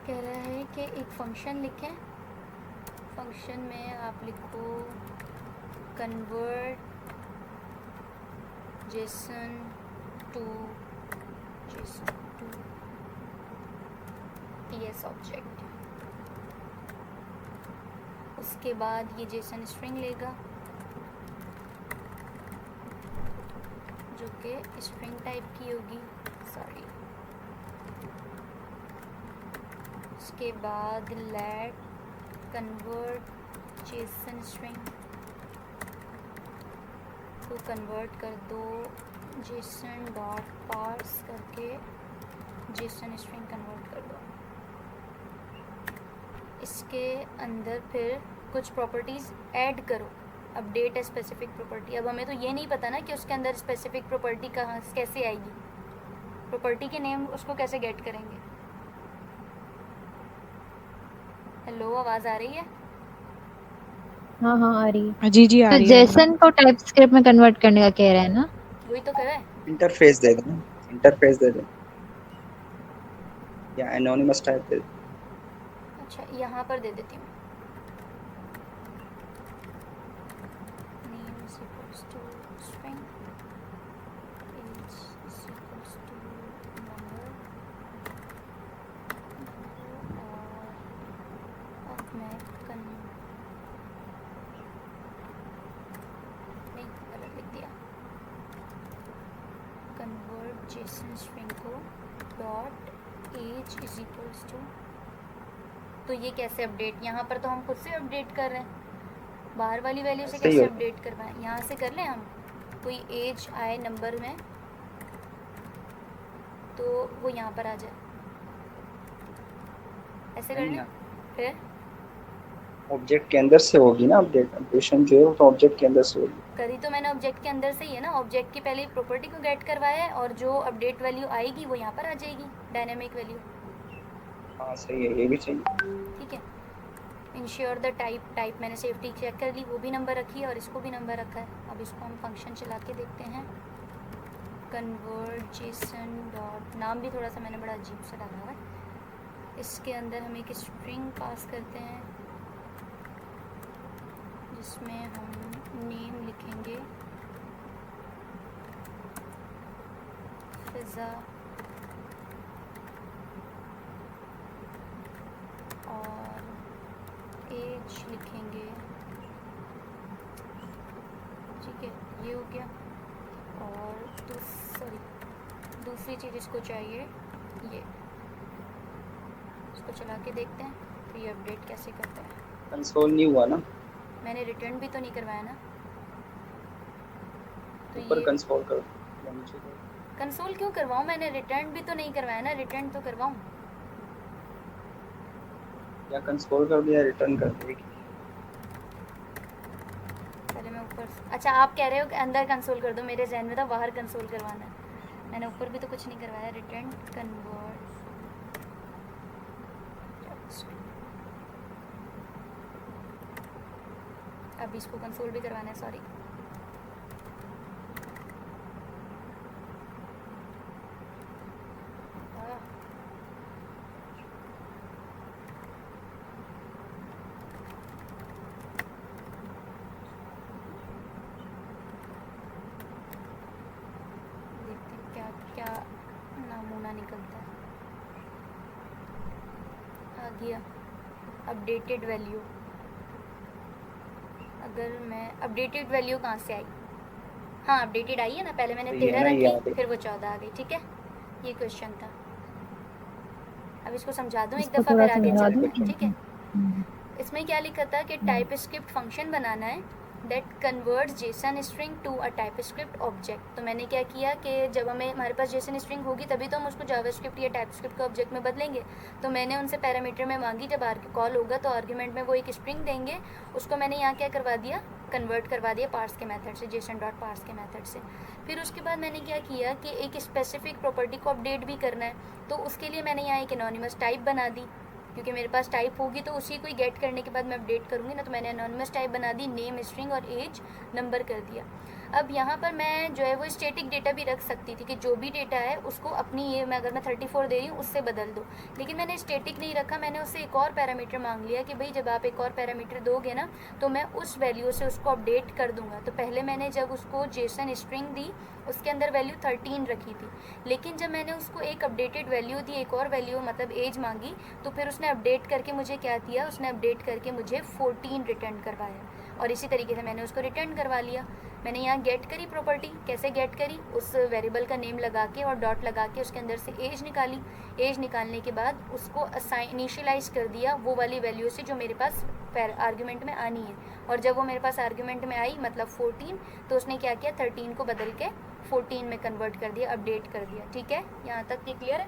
कह रहा है कि एक फंक्शन लिखें, फंक्शन में आप लिखो convert JSON to TS object. उसके बाद ये JSON स्ट्रिंग लेगा जो कि स्ट्रिंग टाइप की होगी, सॉरी। उसके बाद लेट कन्वर्ट JSON स्ट्रिंग को कन्वर्ट कर दो जेसन डॉट पार्स करके जेसन स्ट्रिंग कन्वर्ट कर दो। इसके अंदर फिर कुछ प्रॉपर्टीज़ ऐड करो, अपडेट है स्पेसिफिक प्रॉपर्टी। अब हमें तो ये नहीं पता ना कि उसके अंदर स्पेसिफिक प्रॉपर्टी कहाँ कैसे आएगी, प्रॉपर्टी के नेम उसको कैसे गेट करेंगे। हेलो, आवाज़ आ रही है? हाँ हाँ आ रही है। जी जी आ तो रही है। जेसन को टाइप स्क्रिप्ट में कन्वर्ट करने का कह रहे हैं ना? वही तो कह रहा है। इंटरफेस दे दें, इंटरफेस दे दें या एनोनिमस टाइप दे दें। अच्छा, यहाँ पर दे देती हूँ, name is equals to string, age is equals to number, और अब मैं नहीं, गलत लिख दिया। कन्वर्ट जेसन स्ट्रिंग को dot age is equals to, तो ये कैसे अपडेट, यहाँ पर तो हम खुद से अपडेट कर रहे हैं, बाहर वाली वैल्यू से ऐसे ही कैसे होता अपडेट करवाएं? यहाँ से कर लें हम, कोई एज आए नंबर में तो वो यहाँ पर आ जाए, ऐसे कर नहीं लें। यार, फिर ऑब्जेक्ट के अंदर से होगी ना अपडेट, अपडेशन जो है वो तो ऑब्जेक्ट के अंदर से होगी। करी तो मैंने ऑब्जेक्ट के अंदर से ही है ना, ऑब्जेक्ट की पहले प्रॉपर्टी को गेट करवाया है और जो अपडेट वैल्यू आएगी वो यहाँ पर आ जाएगी, डायनेमिक वैल्यू। हाँ सही है, ये भी चाहिए। ठीक है। इंश्योर द टाइप मैंने सेफ्टी चेक कर ली, वो भी नंबर रखी है और इसको भी नंबर रखा है। अब इसको हम फंक्शन चला के देखते हैं। कन्वर्ट जेसन डॉट, नाम भी थोड़ा सा मैंने बड़ा अजीब सा डाला हुआ है। इसके अंदर हम एक स्ट्रिंग पास करते हैं जिसमें हम नेम लिखेंगे फिज़ा, और एज लिखेंगे। ठीक है, ये हो गया। और दूसरी चीज़ इसको चाहिए, ये इसको चला के देखते हैं तो ये अपडेट कैसे करते हैं। कंसोल नहीं हुआ ना, मैंने रिटर्न भी तो नहीं करवाया ना, तो ऊपर ये कंसोल कर या नीचे कर। कंसोल क्यों करवाऊँ, मैंने रिटर्न भी तो नहीं करवाया ना, रिटर्न तो करवाऊँ। या कंसोल कर दिया, रिटर्न कर दिया। पहले मैं ऊपर, अच्छा आप कह रहे हो कि अंदर कंसोल कर दो, मेरे जहन में था बाहर कंसोल करवाना है। मैंने ऊपर भी तो कुछ नहीं करवाया। रिटर्न कन्वर्ट, अब इसको कंसोल भी करवाना है, सॉरी। देखते हैं क्या क्या नमूना निकलता है। आ गया अपडेटेड वैल्यू। अगर मैं अपडेटेड वैल्यू कहाँ से आई, हाँ अपडेटेड आई है ना, पहले मैंने तो ये 13 ना, ये आ रखी गई। फिर वो 14 आ गई। ठीक है, ये क्वेश्चन था। अब इसको समझा दूँ एक इसको दफ़ा थोड़ा फिर आगे समझा चलते दूं। हैं। ठीक है, इसमें क्या लिखा था कि टाइप स्क्रिप्ट फंक्शन बनाना है that converts JSON string to a TypeScript object. तो मैंने क्या किया कि जब हमारे पास जेसन स्ट्रिंग होगी तभी तो हम उसको जावास्क्रिप्ट या टाइप स्क्रिप्ट के ऑब्जेक्ट में बदलेंगे। तो मैंने उनसे पैरामीटर में मांगी, जब कॉल होगा तो आर्ग्यूमेंट में वो एक स्ट्रिंग देंगे, उसको मैंने यहाँ क्या करवा दिया, कन्वर्ट करवा दिया पार्स के मेथड से, जेसन डॉट पार्स के मेथड से। फिर उसके बाद मैंने क्या किया कि एक स्पेसिफिक प्रॉपर्टी को अपडेट भी करना है, तो उसके लिए मैंने यहाँ एक एनोनिमस टाइप बना दी, क्योंकि मेरे पास टाइप होगी तो उसी को गेट करने के बाद मैं अपडेट करूँगी ना। तो मैंने एनोनिमस टाइप बना दी, नेम स्ट्रिंग और एज नंबर कर दिया। अब यहाँ पर मैं जो है वो स्टैटिक डेटा भी रख सकती थी कि जो भी डेटा है उसको अपनी ये मैं अगर मैं 34 दे रही हूँ उससे बदल दो, लेकिन मैंने स्टैटिक नहीं रखा। मैंने उससे एक और पैरामीटर मांग लिया कि भाई जब आप एक और पैरामीटर दोगे ना तो मैं उस वैल्यू से उसको अपडेट कर दूंगा। तो पहले मैंने जब उसको जेसन स्ट्रिंग दी उसके अंदर वैल्यू 13 रखी थी, लेकिन जब मैंने उसको एक अपडेटेड वैल्यू दी, एक और वैल्यू मतलब एज मांगी, तो फिर उसने अपडेट करके मुझे क्या दिया, उसने अपडेट करके मुझे 14 रिटर्न करवाया। और इसी तरीके से मैंने उसको रिटर्न करवा लिया। मैंने यहाँ गेट करी प्रॉपर्टी, कैसे गेट करी, उस वेरिएबल का नेम लगा के और डॉट लगा के उसके अंदर से एज निकाली। एज निकालने के बाद उसको इनिशियलाइज कर दिया वो वाली वैल्यू से जो मेरे पास आर्ग्यूमेंट में आनी है। और जब वो मेरे पास आर्ग्यूमेंट में आई मतलब 14, तो उसने क्या किया 13 को बदल के 14 में कन्वर्ट कर दिया, अपडेट कर दिया। ठीक है, यहाँ तक ये क्लियर है?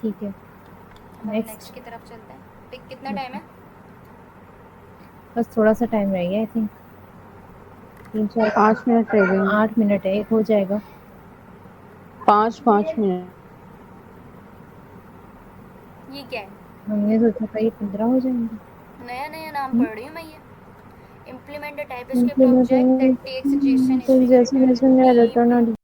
ठीक है। अब नेक्स्ट नेक्स्ट की तरफ चलते हैं। ठीक, कितना टाइम है? बस थोड़ा सा टाइम रह गया, आई थिंक 3-4 5 मिनट रह गए। 8 मिनट है, एक हो जाएगा। 5 मिनट। ये क्या है? हमने सोचा था ये 15 हो जाएंगे। नया नया नाम पढ़ रही हूँ मैं ये। Implement a TypeScript object that takes JSON जैसे जैसे मेरा रिटर्न